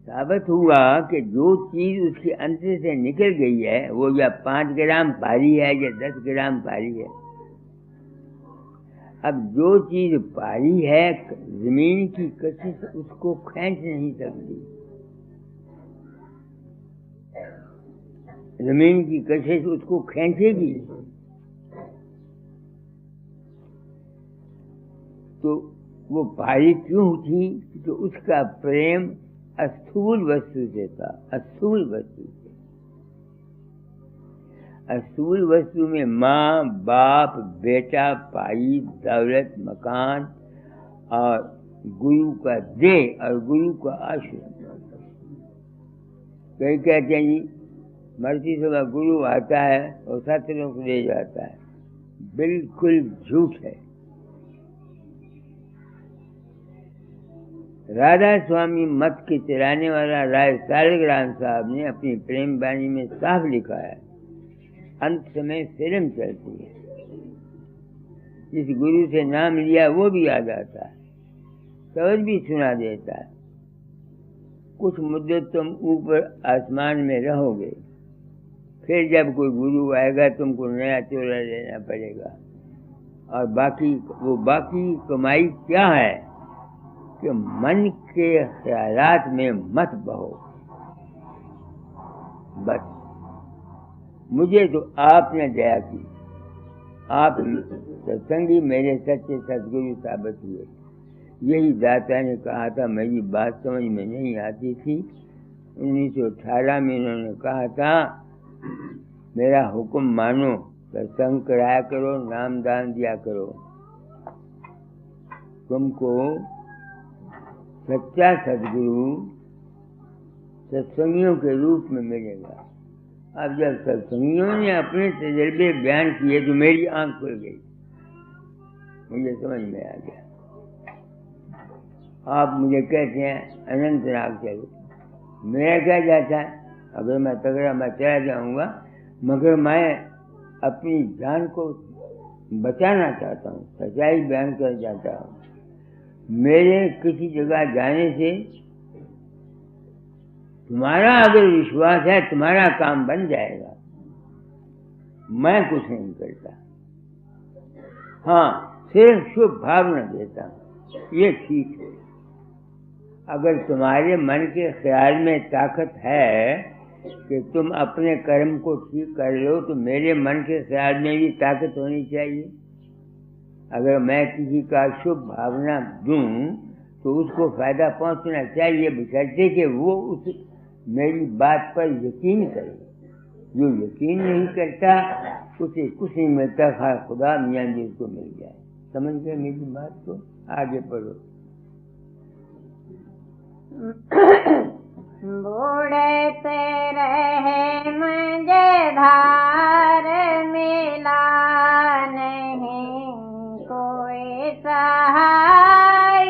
साबित हुआ कि जो चीज उसके अंदर से निकल गई है वो या 5 ग्राम भारी है या 10 ग्राम भारी है। अब जो चीज भारी है जमीन की कशिश उसको खींच नहीं सकती, जमीन की कशिश उसको खींचेगी। तो वो भारी क्यों थी? तो उसका प्रेम अस्थूल वस्तु से था, अस्थूल वस्तु से। अस्थूल वस्तु में माँ, बाप, बेटा, भाई, दौलत, मकान और गुरु का देह और गुरु का आश्रय। कई कहते हैं जी मरती समय गुरु आता है और सत्संग को ले जाता है, बिल्कुल झूठ है। राधा स्वामी मत के चलाने वाला राय सालिग्राम साहब ने अपनी प्रेम वाणी में साफ लिखा है, अंत समय फिल्म चलती है, जिस गुरु से नाम लिया वो भी याद आता है, शब्द भी सुना देता है। कुछ मुद्दत तुम ऊपर आसमान में रहोगे, फिर जब कोई गुरु आएगा तुमको नया चोला लेना पड़ेगा। और बाकी कमाई क्या है कि मन के ख्यालात में मत बहो। बस मुझे तो आपने दया की, आप सत्संगी मेरे सच्चे सदगुरु साबित हुए। यही दाता ने कहा था, मेरी बात समझ में नहीं आती थी। 1918 में उन्होंने कहा था, मेरा हुक्म मानो, सत्संग कराया करो, नाम दान दिया करो, तुमको सच्चा सदगुरु सत्संगियों के रूप में मिलेगा। अब जब सत्संगियों ने अपने तजर्बे बयान किए तो मेरी आंख खुल गई, मुझे समझ में आ गया। आप मुझे कहते हैं अनंतनाग चलो, मेरा क्या जाता है? अगर मैं तगड़ा मैं चला जाऊंगा, मगर मैं अपनी जान को बचाना चाहता हूँ, सच्चाई बयान कर जाता हूँ। मेरे किसी जगह जाने से तुम्हारा अगर विश्वास है तुम्हारा काम बन जाएगा, मैं कुछ नहीं करता। हाँ, सिर्फ शुभ भावना देता हूँ, ये ठीक है। अगर तुम्हारे मन के ख्याल में ताकत है कि तुम अपने कर्म को ठीक कर लो, तो मेरे मन के ख्याल में भी ताकत होनी चाहिए। अगर मैं किसी का शुभ भावना दूं तो उसको फायदा पहुंचना चाहिए, बशर्ते कि वो उस मेरी बात पर यकीन करे। जो यकीन नहीं करता उसे कुछ नहीं मिलता, खा खुदा मियाँ जी उसको मिल जाए। समझ गए मेरी बात को? आगे पढ़ो। बूढ़ते रहे मझधार मिला नहीं कोई सहाय,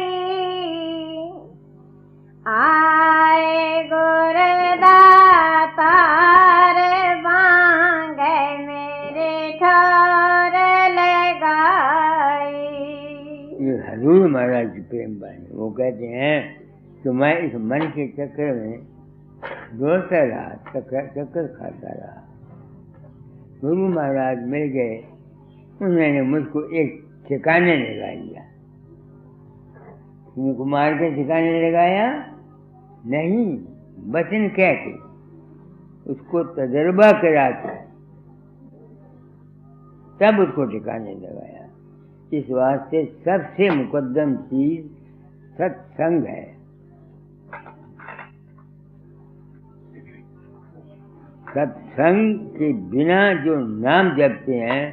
आए गुरदातार मांगे मेरे ठौर लगाई। ये हजूर महाराज की प्रेम बानी। वो कहते हैं कि मैं इस मन के चक्कर में दौड़ता रहा, चक्कर खाता रहा। गुरु महाराज मिल गए, उन्होंने मुझको एक ठिकाने लगा लिया। फूंक मार के ठिकाने लगाया नहीं, वचन कह के उसको तजर्बा करा के तब उसको ठिकाने लगाया। इस वास्ते सबसे मुकद्दम चीज सत्संग है। सत्संग के बिना जो नाम जपते हैं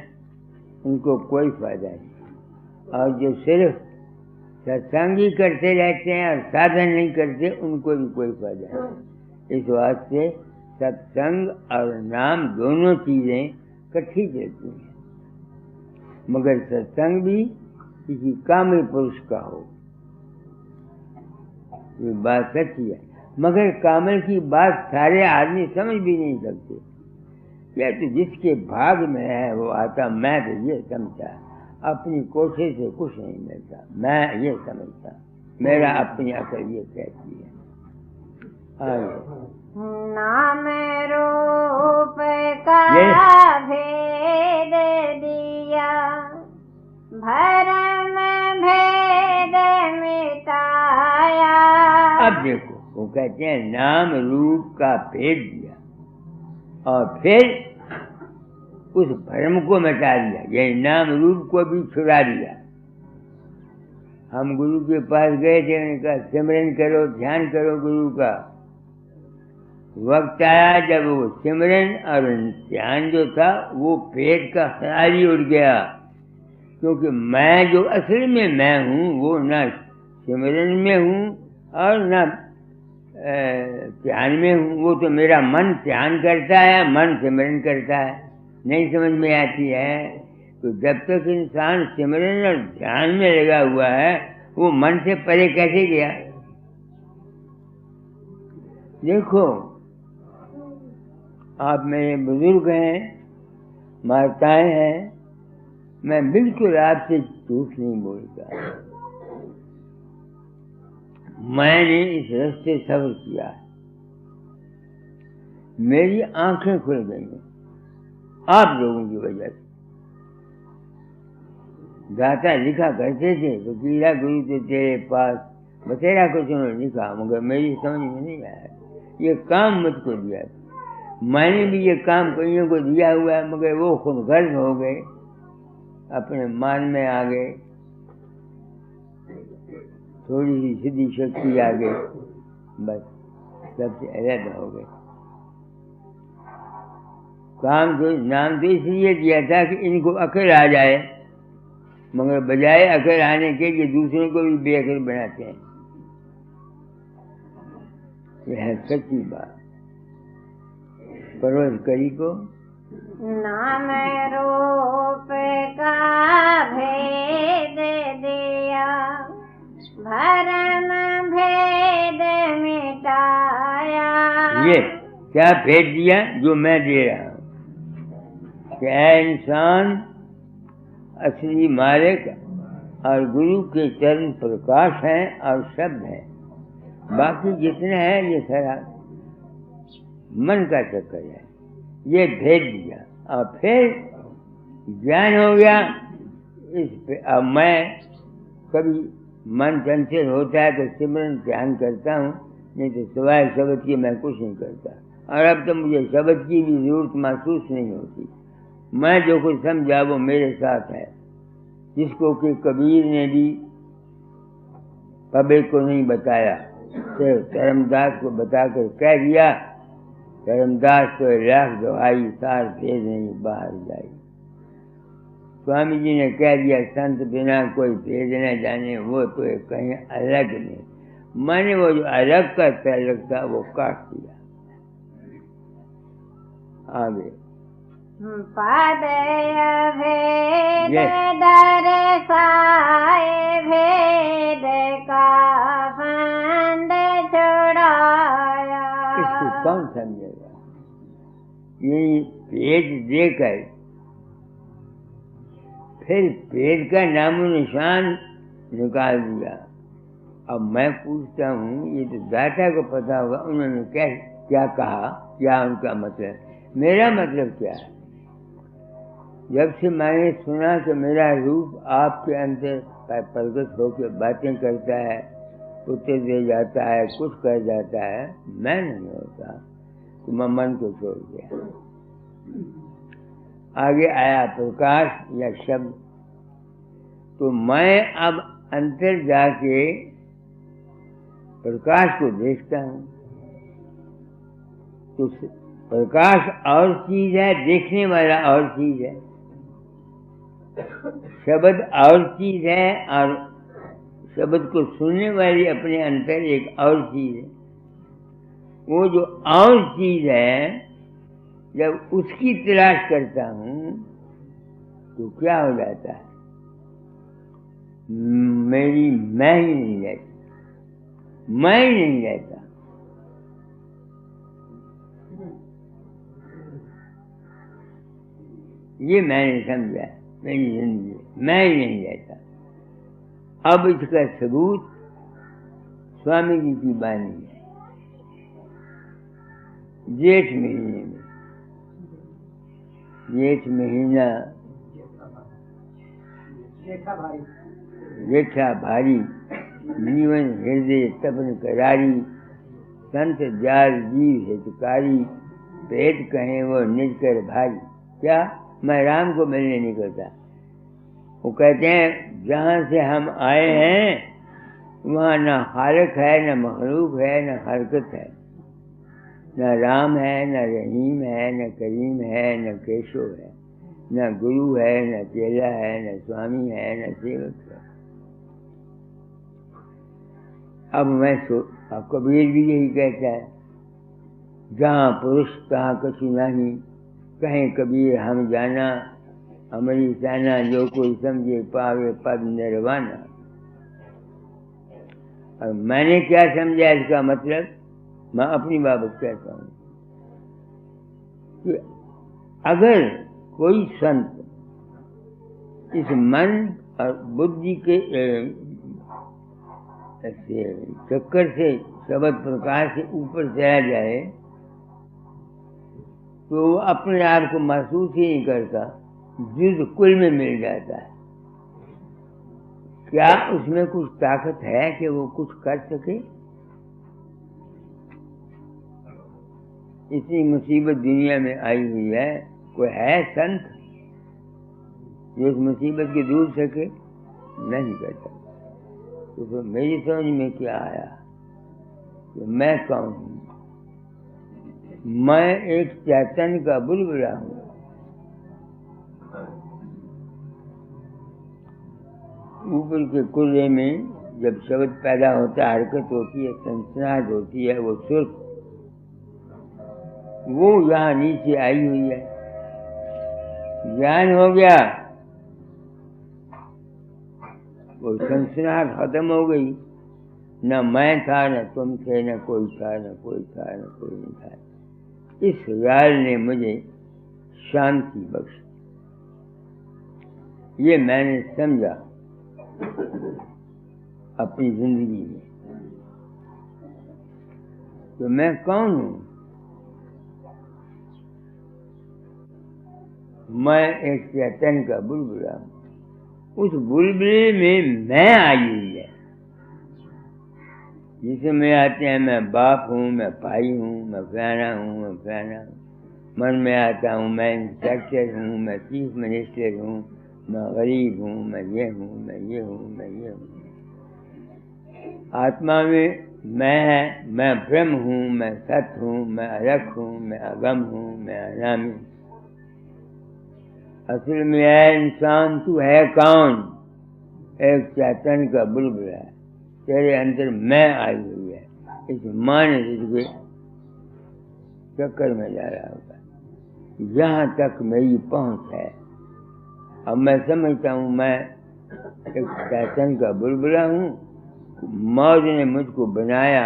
उनको कोई फायदा नहीं, और जो सिर्फ सत्संग ही करते रहते हैं और साधन नहीं करते उनको भी कोई फायदा नहीं। इस वास्ते सत्संग और नाम दोनों चीजें इकट्ठी चलती हैं, मगर सत्संग भी किसी कामिल पुरुष का हो, ये बात सच्ची है। मगर कामिल की बात सारे आदमी समझ भी नहीं सकते। क्या तो जिसके भाग में है वो आता, मैं तो ये समझता, अपनी कोशिश से कुछ नहीं मिलता, मैं ये समझता, मेरा अपनी अकल ये कहती है। आगे नाम रूप का भेद दिया, भरम भेद मिटाया। अब देखो, वो कहते हैं नाम रूप का भेद दिया और फिर उस भ्रम को मिटा दिया, ये नाम रूप को भी छुड़ा दिया। हम गुरु के पास गए थे, उन्होंने कहा सिमरन करो, ध्यान करो गुरु का। वक्त आया जब वो सिमरन और ध्यान जो था वो पेट का ख्याल ही उड़ गया, क्योंकि मैं जो असल में मैं हूँ वो ना सिमरन में हूँ और ना ध्यान में हूँ। वो तो मेरा मन ध्यान करता है, मन सिमरन करता है। नहीं समझ में आती है तो जब तक इंसान सिमरन और ध्यान में लगा हुआ है वो मन से परे कैसे गया? देखो, आप मेरे बुजुर्ग हैं, माताएं हैं, मैं बिल्कुल आपसे झूठ नहीं बोलता। मैंने इस रास्ते सफर किया, मेरी आंखें खुल गई आप लोगों की वजह से। दाता लिखा करते थे तो कीड़ा गुरु तो तेरे पास बतेरा कुछ उन्होंने लिखा, मगर मेरी समझ में नहीं आया। ये काम मुझको दिया, मैंने भी ये काम कईयों को दिया हुआ है, मगर वो खुद गर्ज हो गए, अपने मान में आ गए, थोड़ी सी सीधी शक्ति आ गई, बस सबसे अलग हो गए। काम तो नाम तो इसलिए दिया था कि इनको अकल आ जाए, मगर बजाय अकल आने के ये दूसरों को भी बेअकल बनाते हैं। यह है सच्ची बात। परोस करी को नाम रूप का भेद दिया, भरम भेद मिटाया। ये क्या भेद दिया जो मैं दे रहा हूँ कि इंसान असली मालिक और गुरु के चरण प्रकाश हैं और शब्द हैं, बाकी जितना है ये सारा मन का चक्कर है। ये भेद दिया और फिर ज्ञान हो गया, अब मैं कभी मन चंचल होता है तो सिमरन ध्यान करता हूँ, नहीं तो सिवाय शब्द की मैं कुछ नहीं करता। और अब तो मुझे शब्द की भी जरूरत महसूस नहीं होती। मैं जो कुछ समझा वो मेरे साथ है, जिसको कि कबीर ने भी पब्लिक को नहीं बताया, सिर्फ धर्मदास को बताकर कह दिया, धर्मदास तो लाख दवाई सार भेद नहीं बाहर जाई। स्वामी जी ने कह दिया संत बिना कोई भेद न जाने, वो तो कहीं अलग नहीं। मैंने वो जो अलग का तलक था वो काट दिया। आगे पद भेद दर्शाए भेद का फंद छुड़ाया। इसको कौन समझेगा? यही भेद देकर फिर भेद का नामो निशान निकाल दिया। अब मैं पूछता हूँ, ये तो दाता को पता होगा उन्होंने क्या कहा, क्या उनका मतलब, मेरा मतलब क्या है। जब से मैंने सुना कि मेरा रूप आपके अंदर प्रकट होकर बातें करता है, उत्तर दे जाता है, कुछ कर जाता है, मैं नहीं होता, तो मैं मन को छोड़ दिया। आगे आया प्रकाश या शब्द, तो मैं अब अंतर जाके प्रकाश को देखता हूँ। तो प्रकाश और चीज है, देखने वाला और चीज है, शब्द और चीज है, और शब्द को सुनने वाली अपने अंतर एक और चीज है। वो जो और चीज है, जब उसकी तलाश करता हूँ तो क्या हो जाता है, मेरी मैं ही नहीं रहती, मैं ही नहीं रहता। ये मैंने समझा मेरी जिंदगी, मैं ही नहीं रहता। अब इसका सबूत स्वामी जी की वाणी है। जेठ महीने में, जेठ महीना जेठा भारी, जीवन हृदय तपन करारी, संत जाल जीव हितकारी, पेट कहें वो निज कर भारी। क्या मैं राम को मिलने निकलता? वो कहते हैं जहाँ से हम आए हैं वहाँ न खालिक है, न मखलूक है, न हरकत है, न राम है, न रहीम है, न करीम है, न केशव है, न गुरु है, न चेला है, न स्वामी है, न सेवक है। अब मैं अब कबीर भी यही कहता है, जहाँ पुरुष तहाँ कछु नहीं, कहें कबीर हम जाना, हमारी जाना जो कोई समझे पावे पद निर्वाणा। और मैंने क्या समझा इसका मतलब, मैं अपनी बाबत कहता हूँ कि अगर कोई संत इस मन और बुद्धि के चक्कर से शब्द प्रकाश से ऊपर चला जाए तो वो अपने आप को महसूस ही नहीं करता, युद्ध कुल में मिल जाता है। क्या उसमें कुछ ताकत है कि वो कुछ कर सके? इतनी मुसीबत दुनिया में आई हुई है, कोई है संत जो इस मुसीबत को दूर सके? नहीं करता। तो फिर मेरी समझ में क्या आया कि मैं कौन हूँ? मैं एक चैतन्य का बुलबुला हूँ। ऊपर के कुर्रे में जब शब्द पैदा होता है, हरकत होती है, सनसनाहट होती है, वो सुर्ख, वो यहाँ नीचे आई हुई है। ज्ञान हो गया, वो सनसनाहट खत्म हो गई। न मैं था, न तुम थे, न कोई था, न कोई था, न कोई नहीं था। इस ख्याल ने मुझे शांति बख्शी। ये मैंने समझा अपनी जिंदगी में, तो मैं कौन हूँ? मैं एक चैतन्य का बुलबुला हूँ। उस बुलबुले में मैं आई हुई है। जिसमें आते हैं मैं बाप हूँ, मैं भाई हूँ, मैं फलाना हूँ, मैं फलाना हूँ। मन में आता हूँ मैं इंस्पेक्टर हूँ, मैं चीफ मिनिस्टर हूँ, मैं गरीब हूँ, मैं ये हूँ, मैं ये हूँ, मैं ये हूँ। आत्मा में मैं है, मैं ब्रह्म हूँ, मैं सत्य हूँ, मैं अलग हूँ, मैं अगम हूँ, मैं अनामी। असल में है इंसान, तू है कौन? एक चैतन्य का बुलबुला है, तेरे अंदर मैं आई हुई है। इस माने जिसके चक्कर में जा रहा होगा, यहाँ तक मेरी पहुँच है। अब मैं समझता हूँ मैं एक चैतन्य का बुलबुला हूँ। मौज ने मुझको बनाया,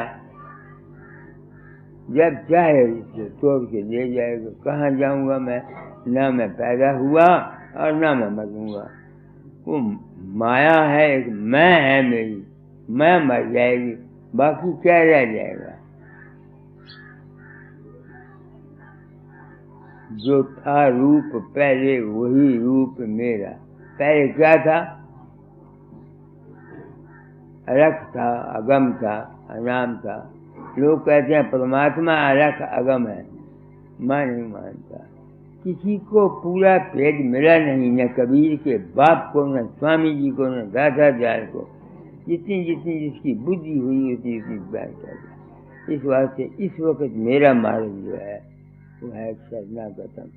जब चाहे इसे तोड़ के दे जाएगा। कहाँ जाऊँगा मैं? ना मैं पैदा हुआ और ना मैं मरूँगा। वो माया है, एक मैं है मेरी, मैं मर जाएगी, बाकी क्या रह जाएगा? जो था रूप पहले, वही रूप मेरा। पहले क्या था? अलग था, अगम था, अनाम था। लोग कहते हैं परमात्मा अलग अगम है, मैं नहीं मानता। किसी को पूरा भेद मिला नहीं, न कबीर के बाप को, न स्वामी जी को, न दादाजान को। जितनी जितनी जिसकी बुद्धि हुई उतनी उतनी बयान कर दिया। इस वास्ते इस वक्त मेरा मार्ग जो है वो है शरणागतम।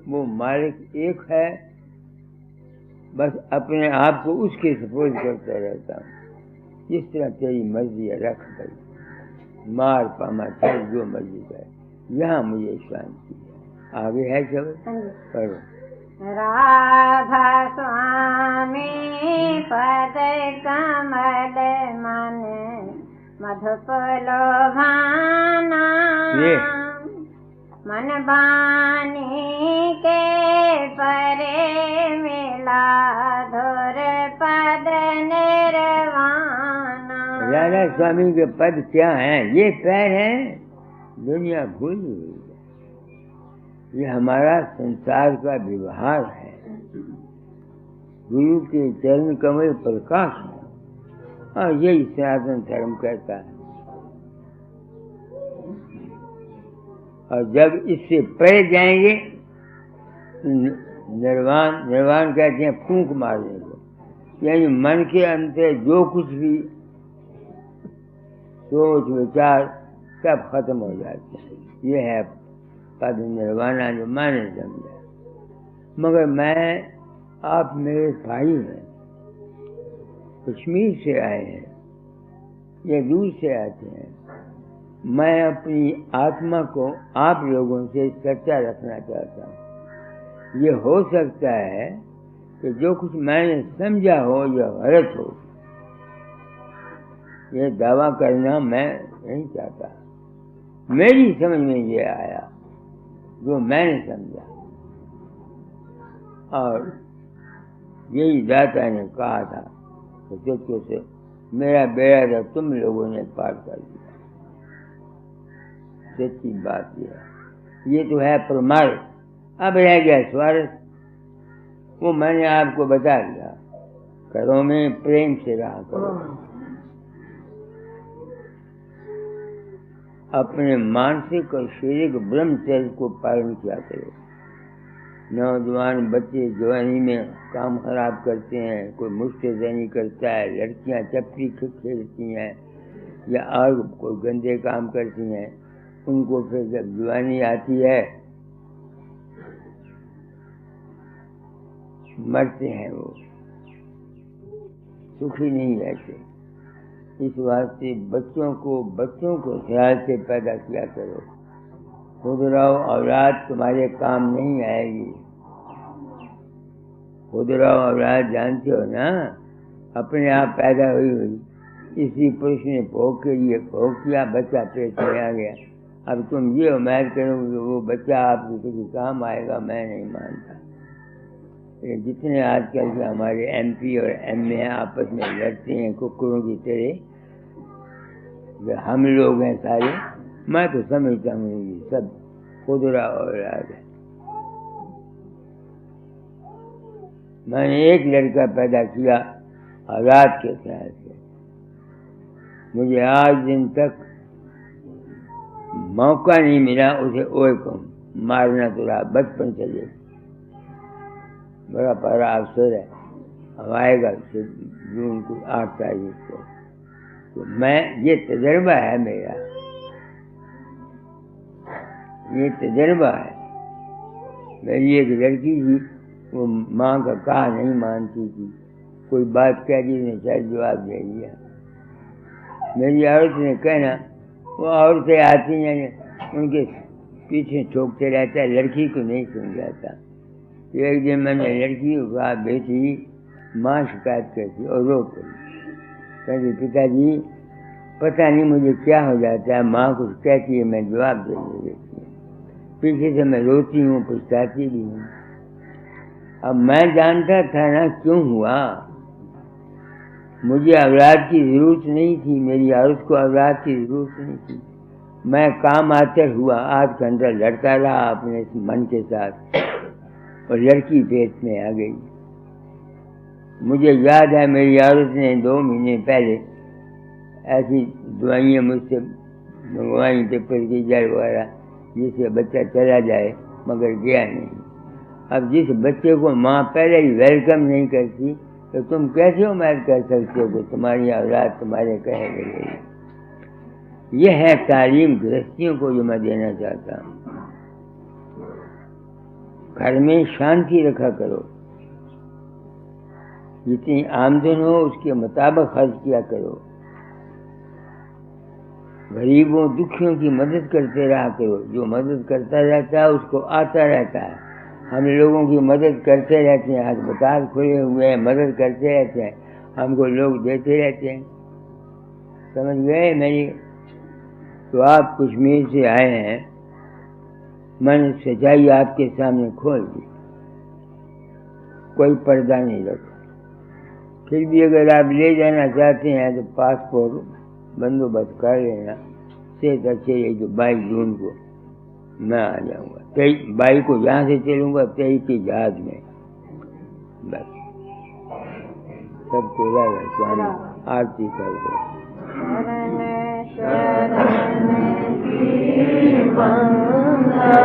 वो मालिक एक है, बस अपने आप को उसके सपोर्ट करता रहता हूँ। जिस तरह तेरी मर्जी है रख गई, मार पामा चल जो मर्जी करे, यहाँ मुझे शांति है। आगे है सब करो। राधा स्वामी पद कमल मन मधुप लोभाना, मन बानी के परे मिला धुर पद निर्वाणा। राधा स्वामी के पद क्या हैं? ये पैर हैं। दुनिया भूल हुई है। ये हमारा संसार का व्यवहार है। गुरु के चरण कमल प्रकाश है, और यही सनातन धर्म कहता है। और जब इससे परे जाएंगे, निर्वाण कहते हैं फूंक मारने को। यानी मन के अंदर जो कुछ भी सोच विचार सब खत्म हो जाते हैं। ये है पद निर्वाणा जो मैंने समझा। मगर मैं, आप मेरे भाई हैं, कश्मीर से आए हैं या दूर से आते हैं। मैं अपनी आत्मा को आप लोगों से सच्चा रखना चाहता हूँ। ये हो सकता है कि जो कुछ मैंने समझा हो या गलत हो, ये दावा करना मैं नहीं चाहता। मेरी समझ में ये आया जो मैंने समझा, और यही दाता ने कहा था तो से मेरा बेड़ा था तुम लोगों ने पार कर दिया। सच्ची बात यह है। ये तो है परमार्थ। अब रह गया स्वार्थ, वो मैंने आपको बता दिया। करो में प्रेम से रहा करो। अपने मानसिक और शारीरिक ब्रह्मचर्य को पालन किया करो। नौजवान बच्चे जवानी में काम खराब करते हैं, कोई मुश्तैनी करता है, लड़कियां चपटी खेलती हैं या और कोई गंदे काम करती हैं। उनको फिर जब जवानी आती है मरते हैं, वो सुखी नहीं रहते। इस वास्ते बच्चों को ख्याल से पैदा किया करो। खुद रहो, औलाद तुम्हारे काम नहीं आएगी। खुद रहो औलाद जानते हो ना, अपने आप पैदा हुई। इसी पुरुष ने भोग के लिए भोग किया, बच्चा पेट में आ गया। अब तुम ये उम्मीद करोगे कि वो बच्चा आपके किसी काम आएगा, मैं नहीं मानता। जितने आजकल के हमारे MP और MA आपस में लड़ते हैं कुकुरों की तरह, हम लोग हैं सारे, मैं तो समझता हूँ ये सब खुदरा औलाद है। मैंने एक लड़का पैदा किया औलाद के तरह से। मुझे आज दिन तक मौका नहीं मिला उसे ओए को मारना तो रहा बचपन से ले। बड़ा बड़ा अवसर है, अब आएगा जून को 8 तारीख को। तो मैं, ये तजर्बा है मेरा, ये तजर्बा है। मेरी एक लड़की थी, वो माँ का कहा नहीं मानती थी, कोई बात कह दी ने शायद जवाब दे दिया। मेरी औरत ने कहना, वो औरतें आती हैं उनके पीछे ठोकते रहता है, लड़की को नहीं सुन जाता। एक दिन मैंने लड़की को कहा, बेटी माँ शिकायत करती और रो पड़ी। कहती पिताजी पता नहीं मुझे क्या हो जाता है, माँ कुछ कहती है मैं जवाब दे देती हूँ, पीछे से मैं रोती हूँ, पछताती भी हूँ। अब मैं जानता था ना क्यों हुआ। मुझे औलाद की जरूरत नहीं थी, मेरी औरत को औलाद की जरूरत नहीं थी। मैं काम आते हुआ 8 घंटा लड़ता रहा अपने मन के साथ और लड़की पेट में आ गई। मुझे याद है मेरी औरत ने 2 महीने पहले ऐसी दवाइयाँ मुझसे मंगवाई, पेपर की जड़ वगैरह, जिससे बच्चा चला जाए, मगर गया नहीं। अब जिस बच्चे को माँ पहले ही वेलकम नहीं करती तो तुम कैसे उम्मीद कर सकते हो कि तुम्हारी औलाद तुम्हारे कहे लगेगी। यह है तालीम गृहस्थियों को जो मैं देना चाहता हूँ। घर में शांति रखा करो, जितनी आमदन हो उसके मुताबिक खर्च किया करो, गरीबों दुखियों की मदद करते रहा करो। जो मदद करता रहता है उसको आता रहता है। हम लोगों की मदद करते रहते हैं, अस्पताल खुले हुए हैं, मदद करते रहते हैं, हमको लोग देते रहते हैं। समझ गए मेरी? तो आप कश्मीर से आए हैं, मैंने सच्चाई आपके सामने खोल दी, कोई पर्दा नहीं रखा। फिर भी अगर आप ले जाना चाहते हैं तो पासपोर्ट बंदोबस्त कर लेना। से अच्छे ये जो 22 जून को मैं आ जाऊंगा। 22 को जहाँ से चलूंगा 23 की जहाज में। बस सबको रहेगा। स्वामी आरती कर दो। वंदना